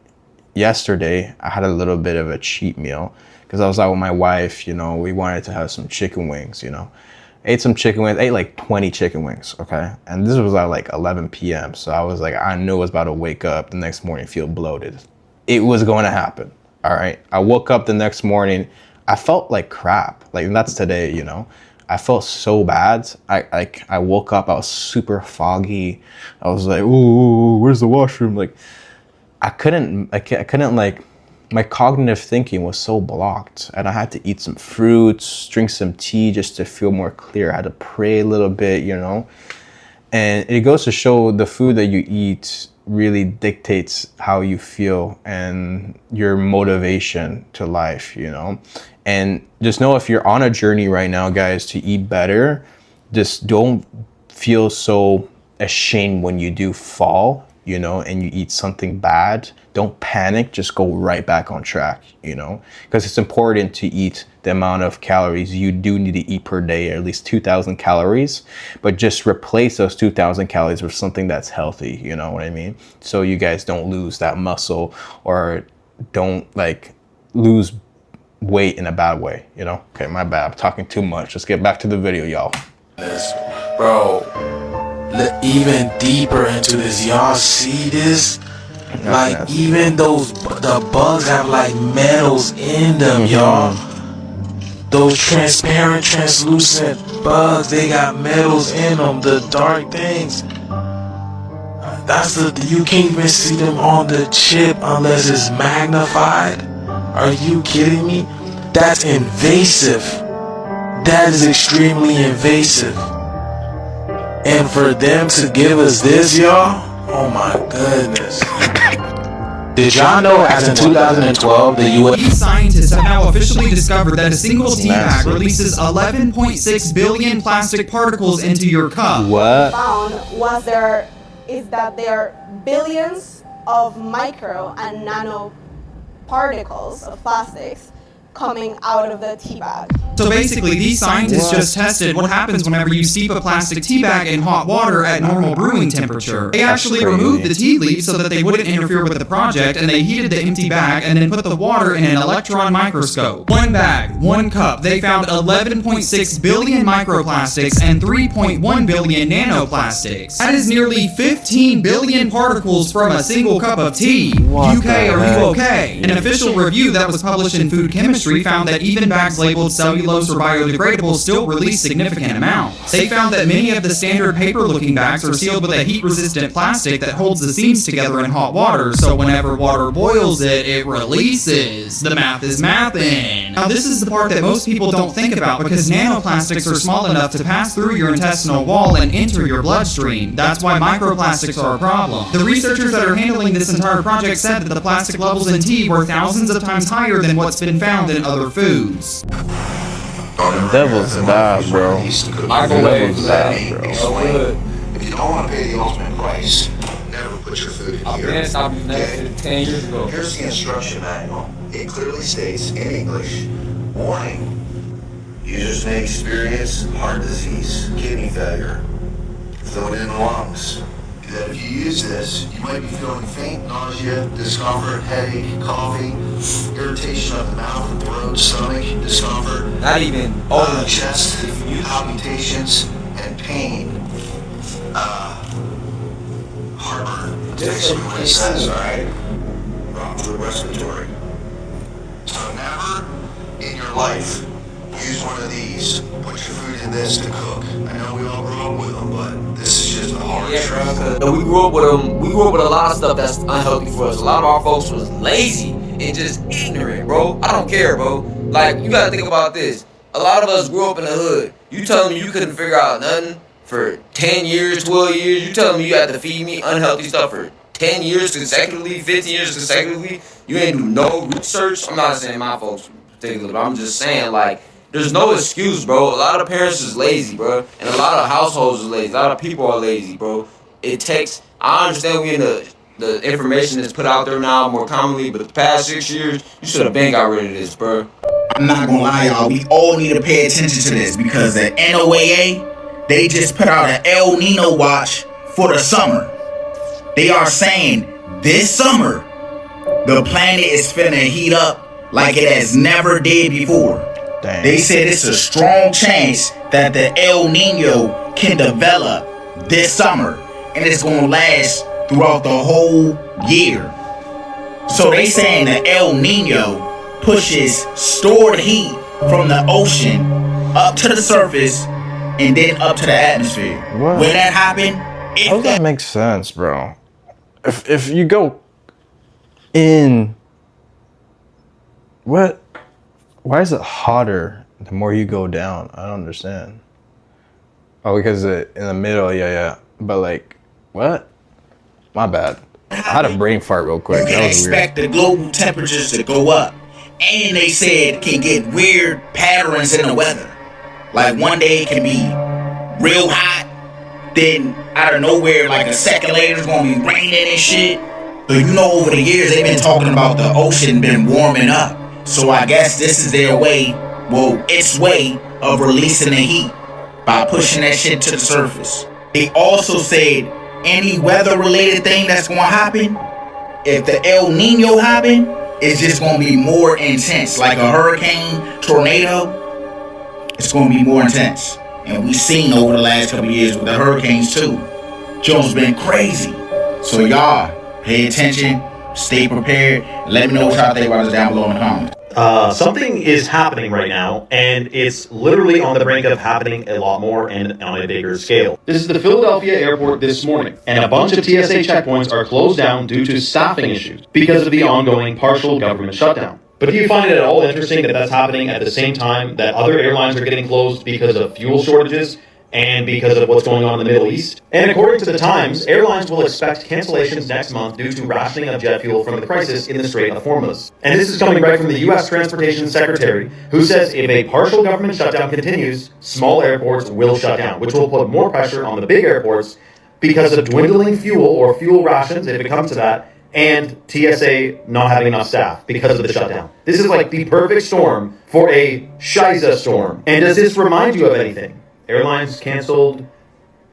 yesterday I had a little bit of a cheat meal because I was out with my wife, you know. We wanted to have some chicken wings, you know. Ate some chicken wings, ate like 20 chicken wings, okay? And this was at like 11 p.m. So I was like, I knew I was about to wake up the next morning, feel bloated. It was going to happen, all right? I woke up the next morning, I felt like crap. Like, that's today, you know? I felt so bad. I woke up, I was super foggy. I was like, ooh, where's the washroom? Like, I couldn't like, my cognitive thinking was so blocked, and I had to eat some fruits, drink some tea just to feel more clear. I had to pray a little bit, you know. And it goes to show the food that you eat really dictates how you feel and your motivation to life, you know. And just know, if you're on a journey right now, guys, to eat better, just don't feel so ashamed when you do fall, you know, and you eat something bad. Don't panic, just go right back on track, you know, because it's important to eat the amount of calories you do need to eat per day, at least 2,000 calories, but just replace those 2,000 calories with something that's healthy, you know what I mean? So you guys don't lose that muscle or don't like lose weight in a bad way, you know? Okay, my bad, I'm talking too much. Let's get back to the video, y'all. Bro, even deeper into this, y'all see this? Like, even the bugs have like metals in them, y'all. Those transparent, translucent bugs, they got metals in them, the dark things. You can't even see them on the chip unless it's magnified. Are you kidding me? That's invasive. That is extremely invasive. And for them to give us this, y'all, oh my goodness. Did y'all know, as in 2012, the U.S. scientists have now officially discovered that a single tea bag releases 11.6 billion plastic particles into your cup. What? Found is that there are billions of micro and nano particles of plastics coming out of the tea bag. So basically, these scientists just tested what happens whenever you steep a plastic tea bag in hot water at normal brewing temperature. They actually removed the tea leaves so that they wouldn't interfere with the project, and they heated the empty bag and then put the water in an electron microscope. One bag, one cup, they found 11.6 billion microplastics and 3.1 billion nanoplastics. That is nearly 15 billion particles from a single cup of tea. UK, are you okay? An official review that was published in Food Chemistry found that even bags labeled cellulose or biodegradable still release significant amounts. They found that many of the standard paper-looking bags are sealed with a heat-resistant plastic that holds the seams together in hot water, so whenever water boils it, it releases. The math is mathing. Now this is the part that most people don't think about, because nanoplastics are small enough to pass through your intestinal wall and enter your bloodstream. That's why microplastics are a problem. The researchers that are handling this entire project said that the plastic levels in tea were thousands of times higher than what's been found in other foods. The devil's bad, bro. The devil's bad, bro. If you don't want to pay the ultimate price, never put your food in here. Okay. 10 years ago. Here's the instruction manual. It clearly states in English, warning, users may experience heart disease, kidney failure, fluid in the lungs. That if you use this, you might be feeling faint, nausea, discomfort, headache, coughing, irritation of the mouth, throat, stomach, discomfort, not even chest, palpitations, and pain. Heartburn. Basically what it says, alright? Wrong for the respiratory. So never in your life use one of these. Put your food in this to cook. I know we all grew up with them, but this is just a hard truth. No, we grew up with them. We grew up with a lot of stuff that's unhealthy for us. A lot of our folks was lazy and just ignorant, bro. I don't care, bro. Like, you gotta think about this. A lot of us grew up in the hood. You telling me you couldn't figure out nothing for 10 years, 12 years? You telling me you had to feed me unhealthy stuff for 10 years consecutively, 15 years consecutively? You ain't do no research? I'm not saying my folks particularly, but I'm just saying, like, there's no excuse, bro. A lot of parents is lazy, bro. And a lot of households is lazy. A lot of people are lazy, bro. It takes, I understand we in the information that's put out there now more commonly, but the past 6 years, you should have been got rid of this, bro. I'm not gonna lie, y'all. We all need to pay attention to this because the NOAA, they just put out an El Nino watch for the summer. They are saying this summer, the planet is finna heat up like it has never did before. Dang. They said it's a strong chance that the El Nino can develop this summer and it's gonna last throughout the whole year. So they saying the El Nino pushes stored heat from the ocean up to the surface and then up to the atmosphere. What? When that happened, how does that make sense, bro? If you go in, what? Why is it hotter the more you go down? I don't understand. Oh, because in the middle, yeah. But like, what? My bad. I had a brain fart real quick. You can expect the global temperatures to go up. And they said can get weird patterns in the weather. Like one day it can be real hot, then out of nowhere, like a second later, it's gonna be raining and shit. But you know, over the years, they've been talking about the ocean been warming up. So I guess this is their way, well, its way of releasing the heat by pushing that shit to the surface. They also said any weather-related thing that's gonna happen, if the El Nino happen, it's just gonna be more intense. Like a hurricane, tornado, it's gonna be more intense. And we've seen over the last couple of years with the hurricanes too. Jones been crazy. So y'all, pay attention, stay prepared. Let me know what y'all think about this down below in the comments. Something is happening right now, and it's literally on the brink of happening a lot more and on a bigger scale. This is the Philadelphia airport this morning, and a bunch of TSA checkpoints are closed down due to staffing issues because of the ongoing partial government shutdown. But do you find it at all interesting that that's happening at the same time that other airlines are getting closed because of fuel shortages and because of what's going on in the Middle East? And according to the Times, airlines will expect cancellations next month due to rationing of jet fuel from the crisis in the Strait of Hormuz. And this is coming right from the U.S. Transportation Secretary, who says if a partial government shutdown continues, small airports will shut down, which will put more pressure on the big airports because of dwindling fuel or fuel rations, if it comes to that, and TSA not having enough staff because of the shutdown. This is like the perfect storm for a Shiza storm. And does this remind you of anything? Airlines canceled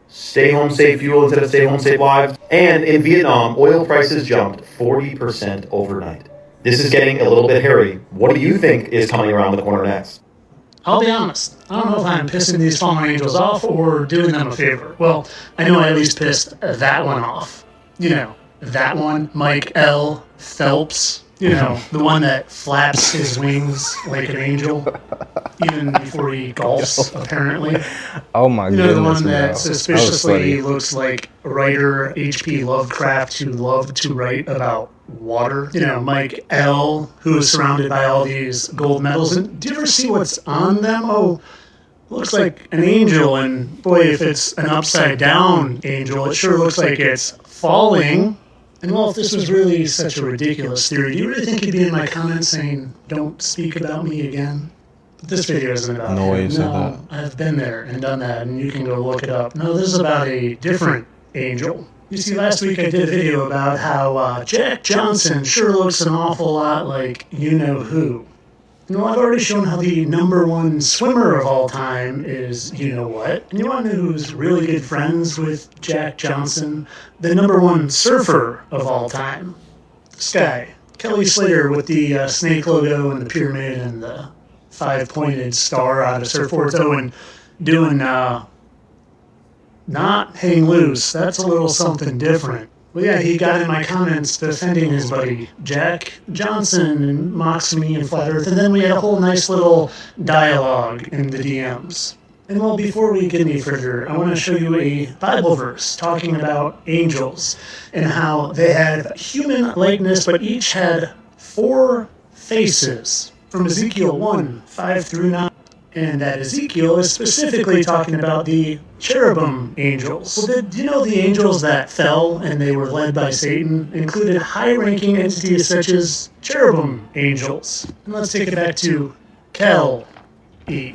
stay home safe fuel instead of stay home safe lives. And in Vietnam, oil prices jumped 40% overnight. This is getting a little bit hairy. What do you think is coming around the corner next? I'll be honest, I don't know if I'm pissing these fallen angels off or doing them a favor. Well, I know I at least pissed that one off. You know, that one, Mike L. Phelps. You know, the one that flaps his wings like an angel, even before he golfs, apparently. Oh my goodness. You know, the one that suspiciously looks like writer H.P. Lovecraft who loved to write about water. You know, Mike L., who is surrounded by all these gold medals. And do you ever see what's on them? Oh, looks like an angel. And boy, if it's an upside down angel, it sure looks like it's falling. And well, if this was really such a ridiculous theory, do you really think he'd be in my comments saying, don't speak about me again? But this video isn't about him. No, I've been there and done that, and you can go look it up. No, this is about a different angel. You see, last week I did a video about how Jack Johnson sure looks an awful lot like you-know-who. You know, I've already shown how the #1 swimmer of all time is you-know-what. And you want to know who's really good friends with Jack Johnson? The #1 surfer of all time. This guy, Kelly Slater, with the snake logo and the pyramid and the 5-pointed star out of surfboards. Oh, and doing not hang loose. That's a little something different. Well, yeah, he got in my comments defending his buddy Jack Johnson and mocks me and Flat Earth, and then we had a whole nice little dialogue in the DMs. And well, before we get any further, I want to show you a Bible verse talking about angels and how they had human likeness, but each had 4 faces. From Ezekiel 1, 5 through 9. and that Ezekiel is specifically talking about the cherubim angels. Well, did you know the angels that fell and they were led by Satan included high-ranking entities such as cherubim angels? And let's take it back to Kel-E,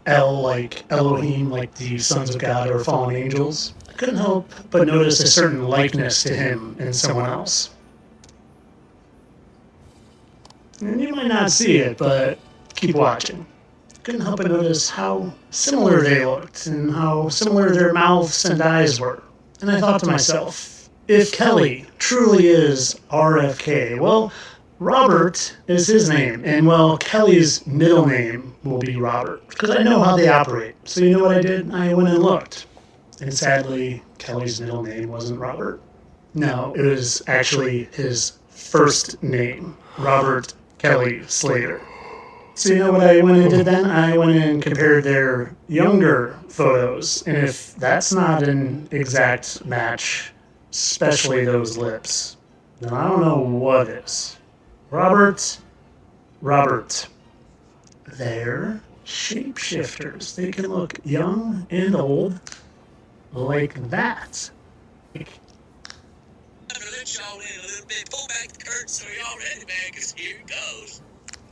El like Elohim, like the sons of God or fallen angels. I couldn't help but notice a certain likeness to him in someone else. And you might not see it, but keep watching. Couldn't help but notice how similar they looked and how similar their mouths and eyes were. And I thought to myself, if Kelly truly is RFK, well, Robert is his name, and well, Kelly's middle name will be Robert, because I know how they operate. So you know what I did? I went and looked. And sadly, Kelly's middle name wasn't Robert. No, it was actually his first name, Robert Kelly Slater. So you know what I went and did then? I went and compared their younger photos, and if that's not an exact match, especially those lips, then I don't know what is. Robert, they're shapeshifters. They can look young and old like that. I'm gonna let y'all in a little bit. Pull back the curtain so y'all ready, man, because here it goes.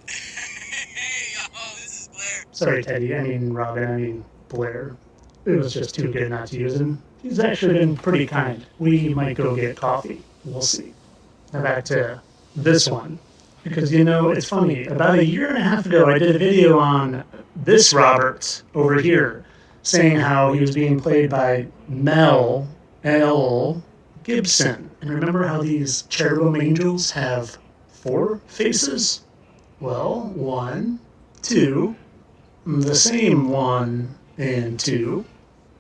Hey, y'all, this is Blair. Sorry, Teddy. I mean Robin. I mean Blair. It was just too good not to use him. He's actually been pretty kind. We might go get coffee. We'll see. Now back to this one. Because, it's funny. About a year and a half ago, I did a video on this Robert over here, saying how he was being played by Mel L. Gibson. And remember how these cherubim angels have 4 faces? Well, 1, 2, the same 1 and 2.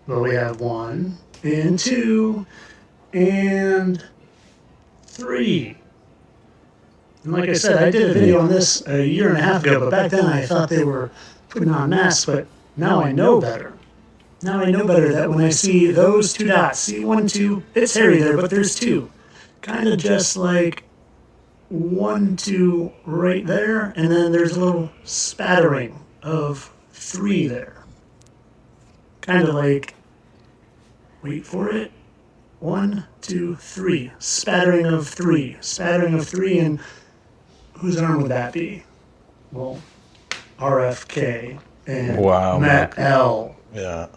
Well, we have 1 and 2 and 3. And like I said, I did a video on this a year and a half ago, but back then I thought they were putting on masks, but now I know better. Now I know better that when I see those 2 dots, see 1, 2, it's hairy there, but there's 2. Kind of just like 1, 2 right there, and then there's a little spattering of 3 there. Kind of like, wait for it, 1, 2, 3, spattering of 3, and whose arm would that be? Well, RFK and Matt L. Yeah.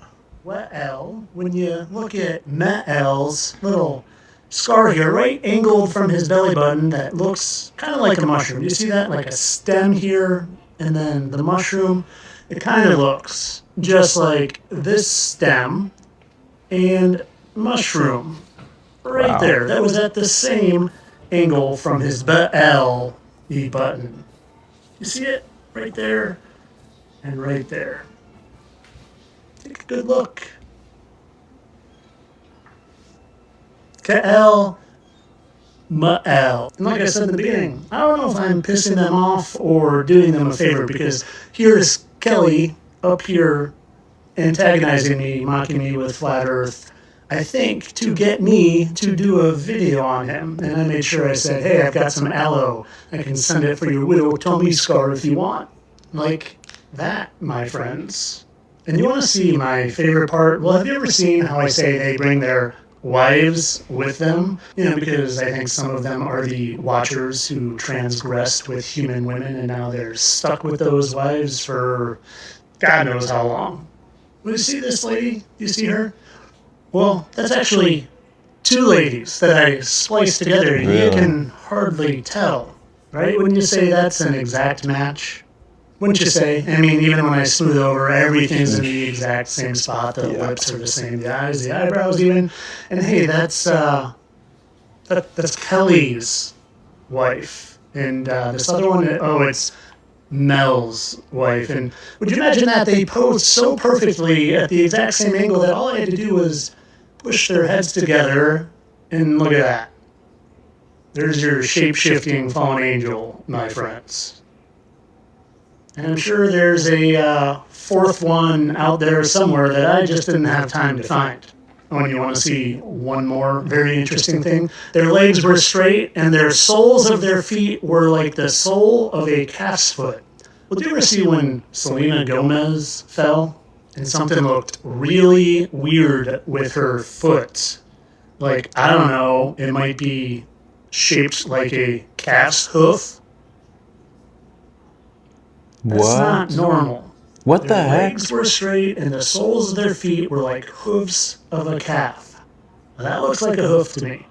What L? When you look at Matt L's little scar here, right angled from his belly button, that looks kind of like a mushroom. You see that? Like a stem here, and then the mushroom. It kind of looks just like this stem and mushroom right there. That was at the same angle from his L. E button. You see it? Right there and right there. Take a good look. K-L Ma'el. And like I said in the beginning, I don't know if I'm pissing them off or doing them a favor, because here's Kelly up here antagonizing me, mocking me with flat earth, I think, to get me to do a video on him. And I made sure I said, hey, I've got some aloe. I can send it for your Widow Tommy scar if you want. Like that, my friends. And you want to see my favorite part? Well, have you ever seen how I say they bring their wives with them? Because I think some of them are the watchers who transgressed with human women, and now they're stuck with those wives for God knows how long. Well, you see this lady? Do you see her? Well, that's actually 2 ladies that I spliced together. Really? You can hardly tell, right? Wouldn't you say that's an exact match? Wouldn't you say? I mean, even when I smooth over, everything's in the exact same spot. The lips are the same, the eyes, the eyebrows even. And hey, that's Kelly's wife. And this other one, it's Mel's wife. And would you imagine that they posed so perfectly at the exact same angle that all I had to do was push their heads together, and look at that. There's your shape-shifting fallen angel, my friends. And I'm sure there's a 4th one out there somewhere that I just didn't have time to find. When you want to see one more very interesting thing, their legs were straight and their soles of their feet were like the sole of a calf's foot. Well, did you ever see when Selena Gomez fell and something looked really weird with her foot? Like, I don't know, it might be shaped like a calf's hoof. That's not normal. What the Their heck? legs were straight and the soles of their feet were like hooves of a calf. Now, that looks like a hoof to me.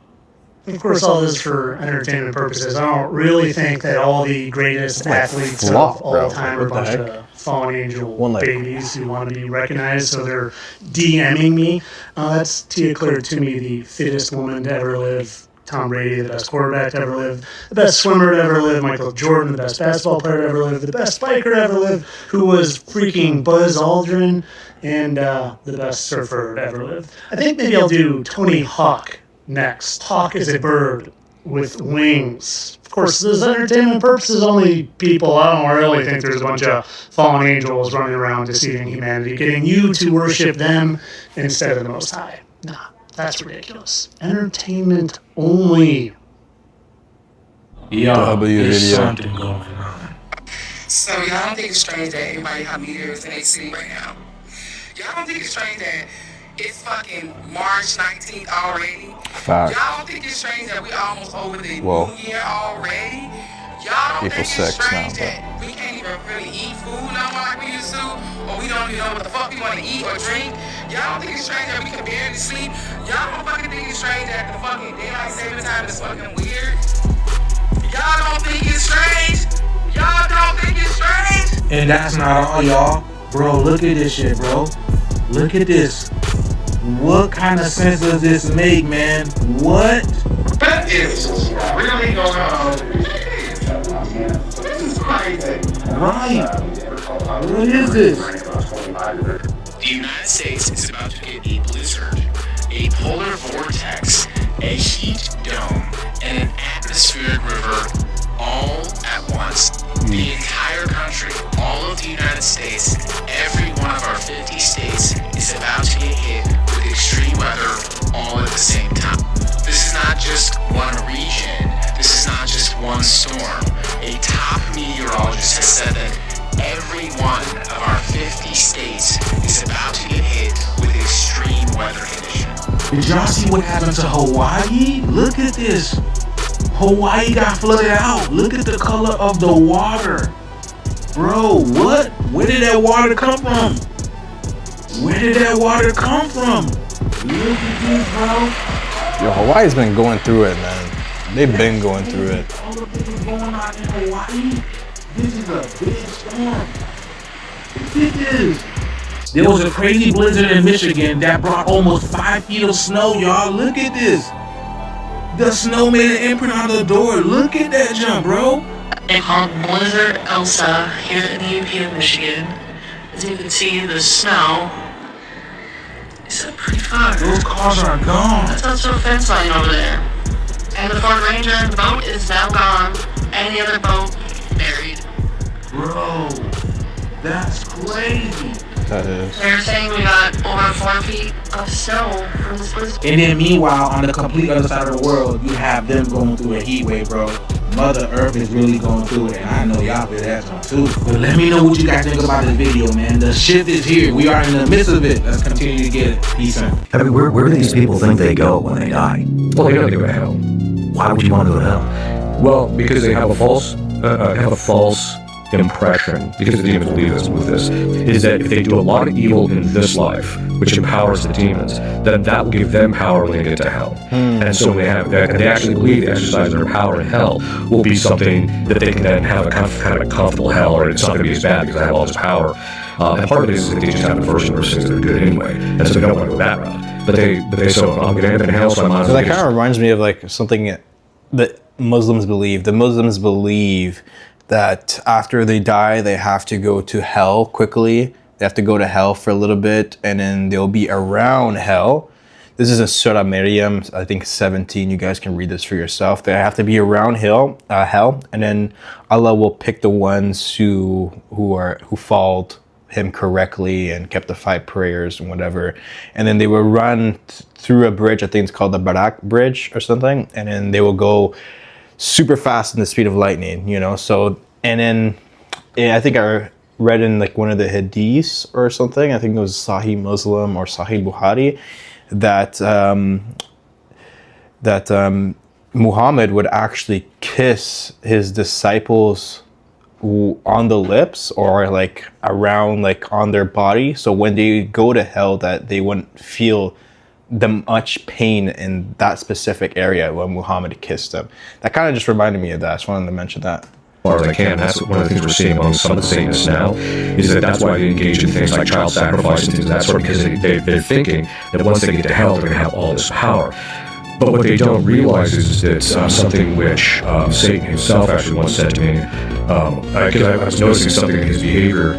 Of course, all this for entertainment purposes. I don't really think that all the greatest athletes flop, of all bro. time are a What the bunch heck? of fallen angel One leg. babies who want to be recognized, so they're DMing me. That's Tia Claire Toomey, the fittest woman to ever live. Tom Brady, the best quarterback to ever live. The best swimmer to ever live. Michael Jordan, the best basketball player to ever live. The best biker to ever live, who was freaking Buzz Aldrin, and the best surfer to ever live. I think maybe I'll do Tony Hawk next. Hawk is a bird with wings. Of course, this is entertainment purposes only, people. I don't really think there's a bunch of fallen angels running around deceiving humanity, getting you to worship them instead of the Most High. Nah, that's ridiculous. Entertainment only. Yeah, There's something going on. So y'all don't think it's strange that everybody have meteors in their city right now? Y'all don't think it's strange that it's fucking March 19th already? Fact. Y'all don't think it's strange that we almost over the Whoa. New Year already? Y'all don't April think it's 6th strange now, that we can't even really eat food no more like we used to? Or we don't even know what the fuck we want to eat or drink? Y'all don't think it's strange that we can barely sleep? Y'all don't fucking think it's strange that the fucking daylight saving time is fucking weird? Y'all don't think it's strange? Y'all don't think it's strange? And that's not all, y'all. Bro, look at this shit, bro. Look at this. What kind of sense does this make, man? What? What is really going on? This is crazy. Right. What is this? The United States is about to get a blizzard, a polar vortex, a heat dome, and an atmospheric river all at once. The entire country, all of the United States, every one of our 50 states is about to get hit with extreme weather all at the same time. This is not just one region. This is not just one storm. A top meteorologist has said that every one of our 50 states is about to get hit with extreme weather conditions. Did y'all see what happened to Hawaii? Look at this. Hawaii got flooded out. Look at the color of the water. Bro, what? Where did that water come from? Where did that water come from? Look at this, bro. Yo, Hawaii's been going through it, man. They've been going through it. All of this is going on in Hawaii. This is a big storm. Look at this. There was a crazy blizzard in Michigan that brought almost 5 feet of snow, y'all. Look at this. The snow made an imprint on the door. Look at that jump, bro. They call it Blizzard Elsa here in the UP of Michigan. As you can see, the snow is pretty far. Those cars are gone. That's also a fence line over there. And the Ford Ranger boat is now gone. And the other boat buried. Bro, that's crazy. That is. They're saying we got over 4 feet of snow from this blizzard. And then meanwhile, on the complete other side of the world, you have them going through a heat wave, bro. Mother Earth is really going through it, and I know y'all feel that one too. But let me know what you guys think about this video, man. The shift is here. We are in the midst of it. Let's continue to get it. Peace out. I mean, where do these people think they go when they die? Well, they gotta go to hell. Why would you want to go to hell? Well, because they have a false impression, because the demons believe this with this, is that if they do a lot of evil in this life, which empowers the demons, then that will give them power when they get to hell. And so they actually believe the exercise of their power in hell will be something that they can then have a kind of a comfortable hell, or it's not going to be as bad because I have all this power. And part of it is that they just have the first and verse things that are good anyway, and so they don't want to go that route. But they so I'm going to end up in hell, so I might as So well that kind of reminds me of like something that Muslims believe. The Muslims believe that after they die, they have to go to hell quickly. They have to go to hell for a little bit, and then they'll be around hell. This is in Surah Maryam, I think 17. You guys can read this for yourself. They have to be around hell, and then Allah will pick the ones who followed Him correctly and kept the 5 prayers and whatever. And then they will run through a bridge. I think it's called the Barak Bridge or something, and then they will go super fast in the speed of lightning, you know. So, and then I think I read in like one of the hadiths or something, I think it was Sahih Muslim or Sahih Bukhari, that Muhammad would actually kiss his disciples on the lips or like around like on their body, so when they go to hell that they wouldn't feel the much pain in that specific area when Muhammad kissed them. That kind of just reminded me of that. I just wanted to mention that. As far as I can, that's one of the things we're seeing among some of the Satanists now, is that's why they engage in things like child sacrifice and things of that sort, because they're thinking that once they get to hell, they're going to have all this power. But what they don't realize is that something which Satan himself actually once said to me, because I was noticing something in his behavior,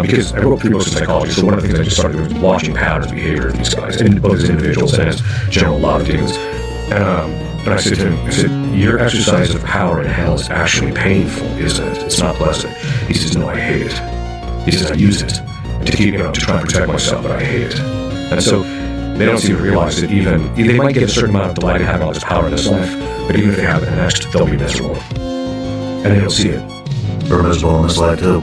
because I wrote 3 books in psychology, so one of the things I just started doing was watching patterns of behavior of these guys, and both as individuals and as general lot of demons. And I said to him, I said, your exercise of power in hell is actually painful, isn't it? It's not pleasant. He says, no, I hate it. He says, I use it to keep, to try and protect myself, but I hate it. And so they don't seem to realize that even they might get a certain amount of delight in having all this power in this life, but even if they have it in the next, they'll be miserable. And they don't see it. They're miserable in this life too.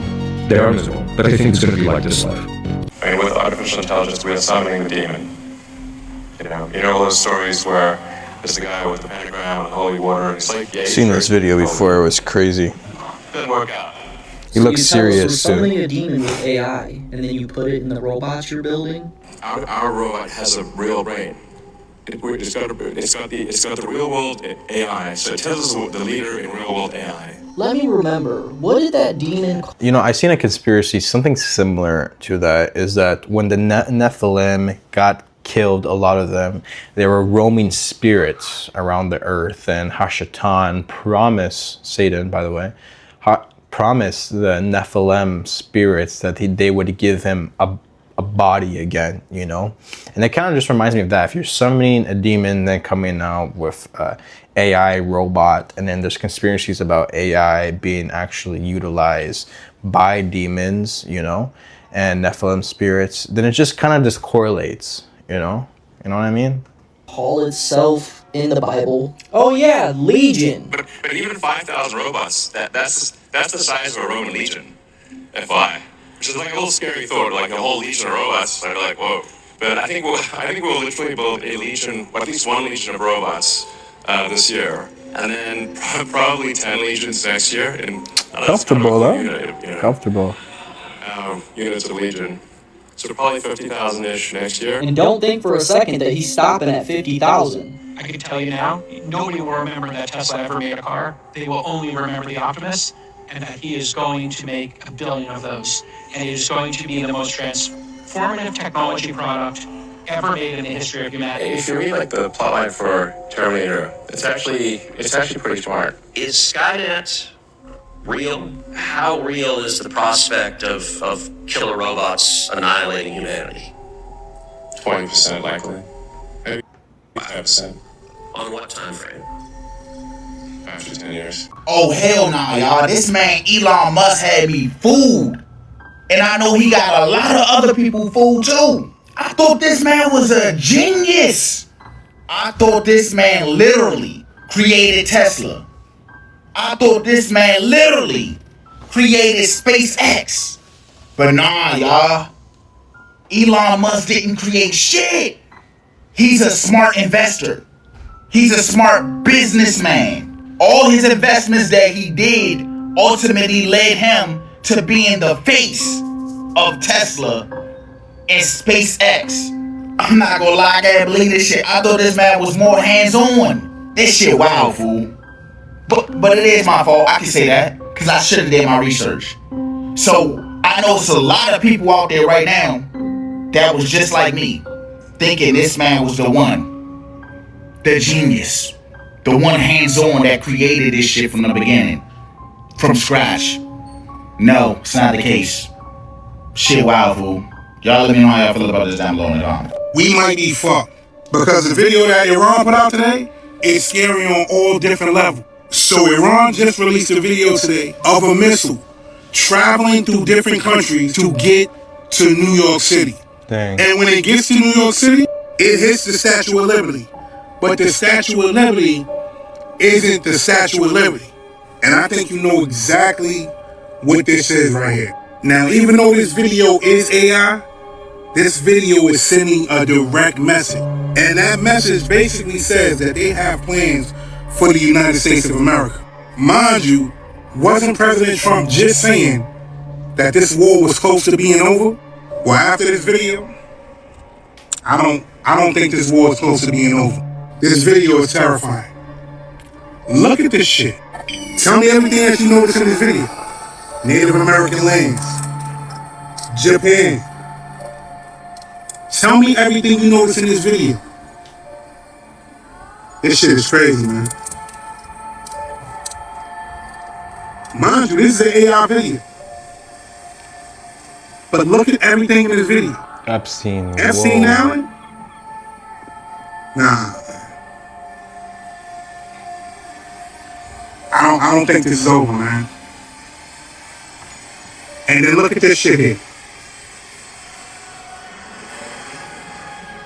They are miserable, but they think it's going to be like this life. I mean, with artificial intelligence, we are summoning the demon. You know all those stories where there's a guy with the pentagram and holy water, and it's like, yeah, I've seen this video before. It was crazy. Didn't work out. He looks serious We're too. summoning a demon with AI, and then you put it in the robots you're building. Our robot has a real brain. It's got the real world AI. So Tesla's the leader in real world AI. Let me remember, what did that demon... I seen a conspiracy, something similar to that, is that when the Nephilim got killed, a lot of them, they were roaming spirits around the earth, and Hashatan promised, Satan by the way, promised the Nephilim spirits that they would give him a body again, and it kind of just reminds me of that. If you're summoning a demon, then coming out with AI robot, and then there's conspiracies about AI being actually utilized by demons, and Nephilim spirits, then it just kind of just correlates, you know what I mean? Paul itself in the Bible. Oh yeah, Legion. But even 5,000 robots, that's the size of a Roman legion, FY. Which is like a little scary thought, like a whole legion of robots. I'd be like, whoa. But I think we'll literally build a legion, or at least 1 legion of robots this year, and then probably 10 legions next year. And Comfortable, Comfortable. Units of legion. So probably 50,000-ish next year. And don't think for a second that he's stopping at 50,000. I can tell you now, nobody will remember that Tesla ever made a car. They will only remember the Optimus, and that he is going to make 1 billion of those. And it is going to be the most transformative technology product ever made in the history of humanity. If you read like the plotline for Terminator, it's actually pretty smart. Is Skynet real? How real is the prospect of killer robots annihilating humanity? 20% likely. Maybe 5%. On what time frame? After 10 years. Oh, hell nah, y'all. This man, Elon Musk, had me fooled. And I know he got a lot of other people fooled too. I thought this man was a genius. I thought this man literally created Tesla. I thought this man literally created SpaceX. But nah, y'all. Elon Musk didn't create shit. He's a smart investor. He's a smart businessman. All his investments that he did ultimately led him to being the face of Tesla and SpaceX. I'm not gonna lie, I can't believe this shit. I thought this man was more hands-on. This shit wild, fool. But it is my fault. I can say that because I should have did my research. So I know it's a lot of people out there right now that was just like me, thinking this man was the one, the genius, the one hands-on that created this shit from the beginning, from scratch. No, it's not the case. Shit wild, fool. Y'all let me know how y'all feel about this down below in the comments. We might be fucked because the video that Iran put out today is scary on all different levels. So Iran just released a video today of a missile traveling through different countries to get to New York City. Dang. And when it gets to New York City, it hits the Statue of Liberty. But the Statue of Liberty isn't the Statue of Liberty. And I think you know exactly what this is right here. Now, even though this video is AI, this video is sending a direct message. And that message basically says that they have plans for the United States of America. Mind you, wasn't President Trump just saying that this war was close to being over? Well, after this video, I don't think this war is close to being over. This video is terrifying. Look at this shit. Tell me everything that you notice in this video. Native American lands. Japan. Tell me everything you notice in this video. This shit is crazy, man. Mind you, this is an AI video. But look at everything in this video. Epstein. Epstein Island? Nah. I don't think this is over, man. And then look at this shit here.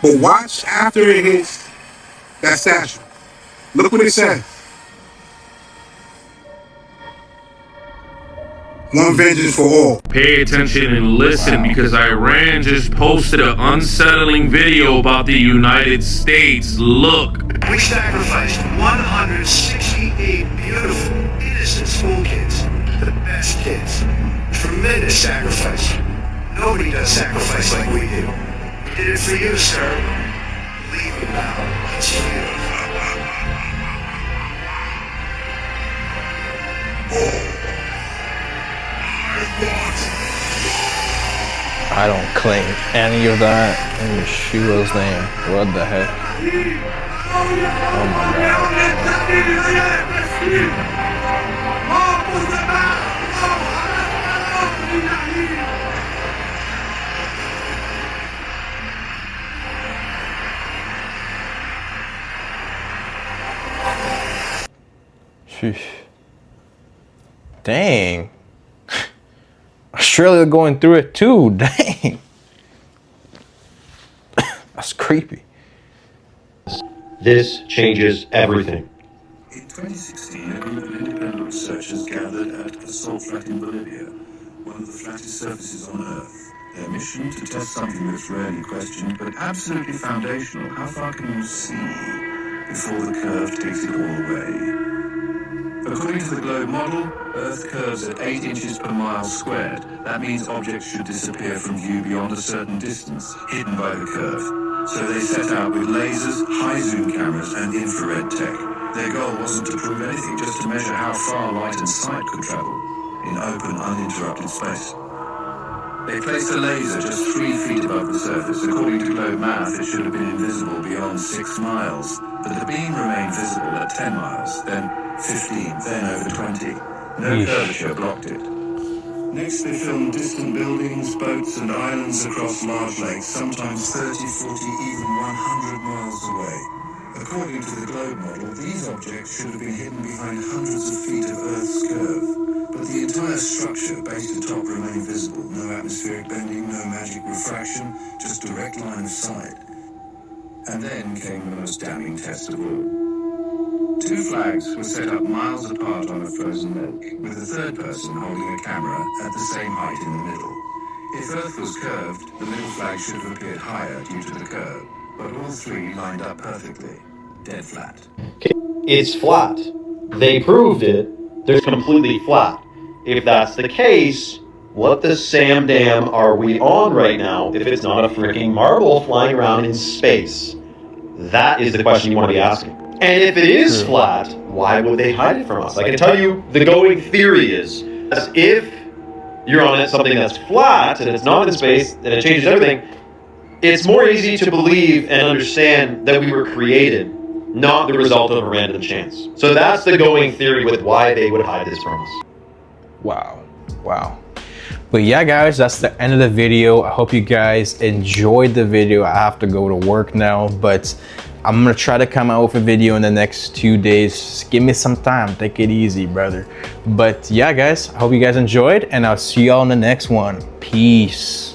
But watch after it hits that statue. Look what it says. One vengeance for all. Pay attention and listen, because Iran just posted an unsettling video about the United States. Look. We sacrificed 168 beautiful, innocent school kids. The best kids. Tremendous sacrifice. Nobody does sacrifice like we do. We did it for you, sir. Leave you now. It's you. I don't claim any of that. And she was there. What the heck? Oh my God. Sheesh. Dang. Australia going through it too. Dang. That's creepy. This changes everything. In 2016, a group of independent researchers gathered at a salt flat in Bolivia, one of the flattest surfaces on Earth. Their mission to test something that's rarely questioned, but absolutely foundational. How far can you see before the curve takes it all away? According to the globe model, Earth curves at 8 inches per mile squared. That means objects should disappear from view beyond a certain distance, hidden by the curve. So they set out with lasers, high-zoom cameras, and infrared tech. Their goal wasn't to prove anything, just to measure how far light and sight could travel in open, uninterrupted space. They placed a laser just 3 feet above the surface. According to globe math, it should have been invisible beyond 6 miles, but the beam remained visible at 10 miles, then 15, then over 20. No curvature blocked it. Next, they filmed distant buildings, boats, and islands across large lakes, sometimes 30, 40, even 100 miles away. According to the globe model, these objects should have been hidden behind hundreds of feet of Earth's curve. But the entire structure, base to top, remained visible. No atmospheric bending, no magic refraction, just direct line of sight. And then came the most damning test of all. 2 flags were set up miles apart on a frozen lake, with a third person holding a camera at the same height in the middle. If Earth was curved, the middle flag should have appeared higher due to the curve, but all 3 lined up perfectly, dead flat. It's flat. They proved it. They're completely flat. If that's the case, what the Sam Dam are we on right now if it's not a freaking marble flying around in space? That is the question you want to be asking. And if it is flat, why would they hide it from us? I can tell you the going theory is, as if you're on something that's flat and it's not in space and it changes everything, it's more easy to believe and understand that we were created, not the result of a random chance. So that's the going theory with why they would hide this from us. Wow. Wow. But yeah, guys, that's the end of the video. I hope you guys enjoyed the video. I have to go to work now, but I'm gonna try to come out with a video in the next 2 days. Just give me some time. Take it easy, brother. But yeah, guys, I hope you guys enjoyed, and I'll see y'all in the next one. Peace.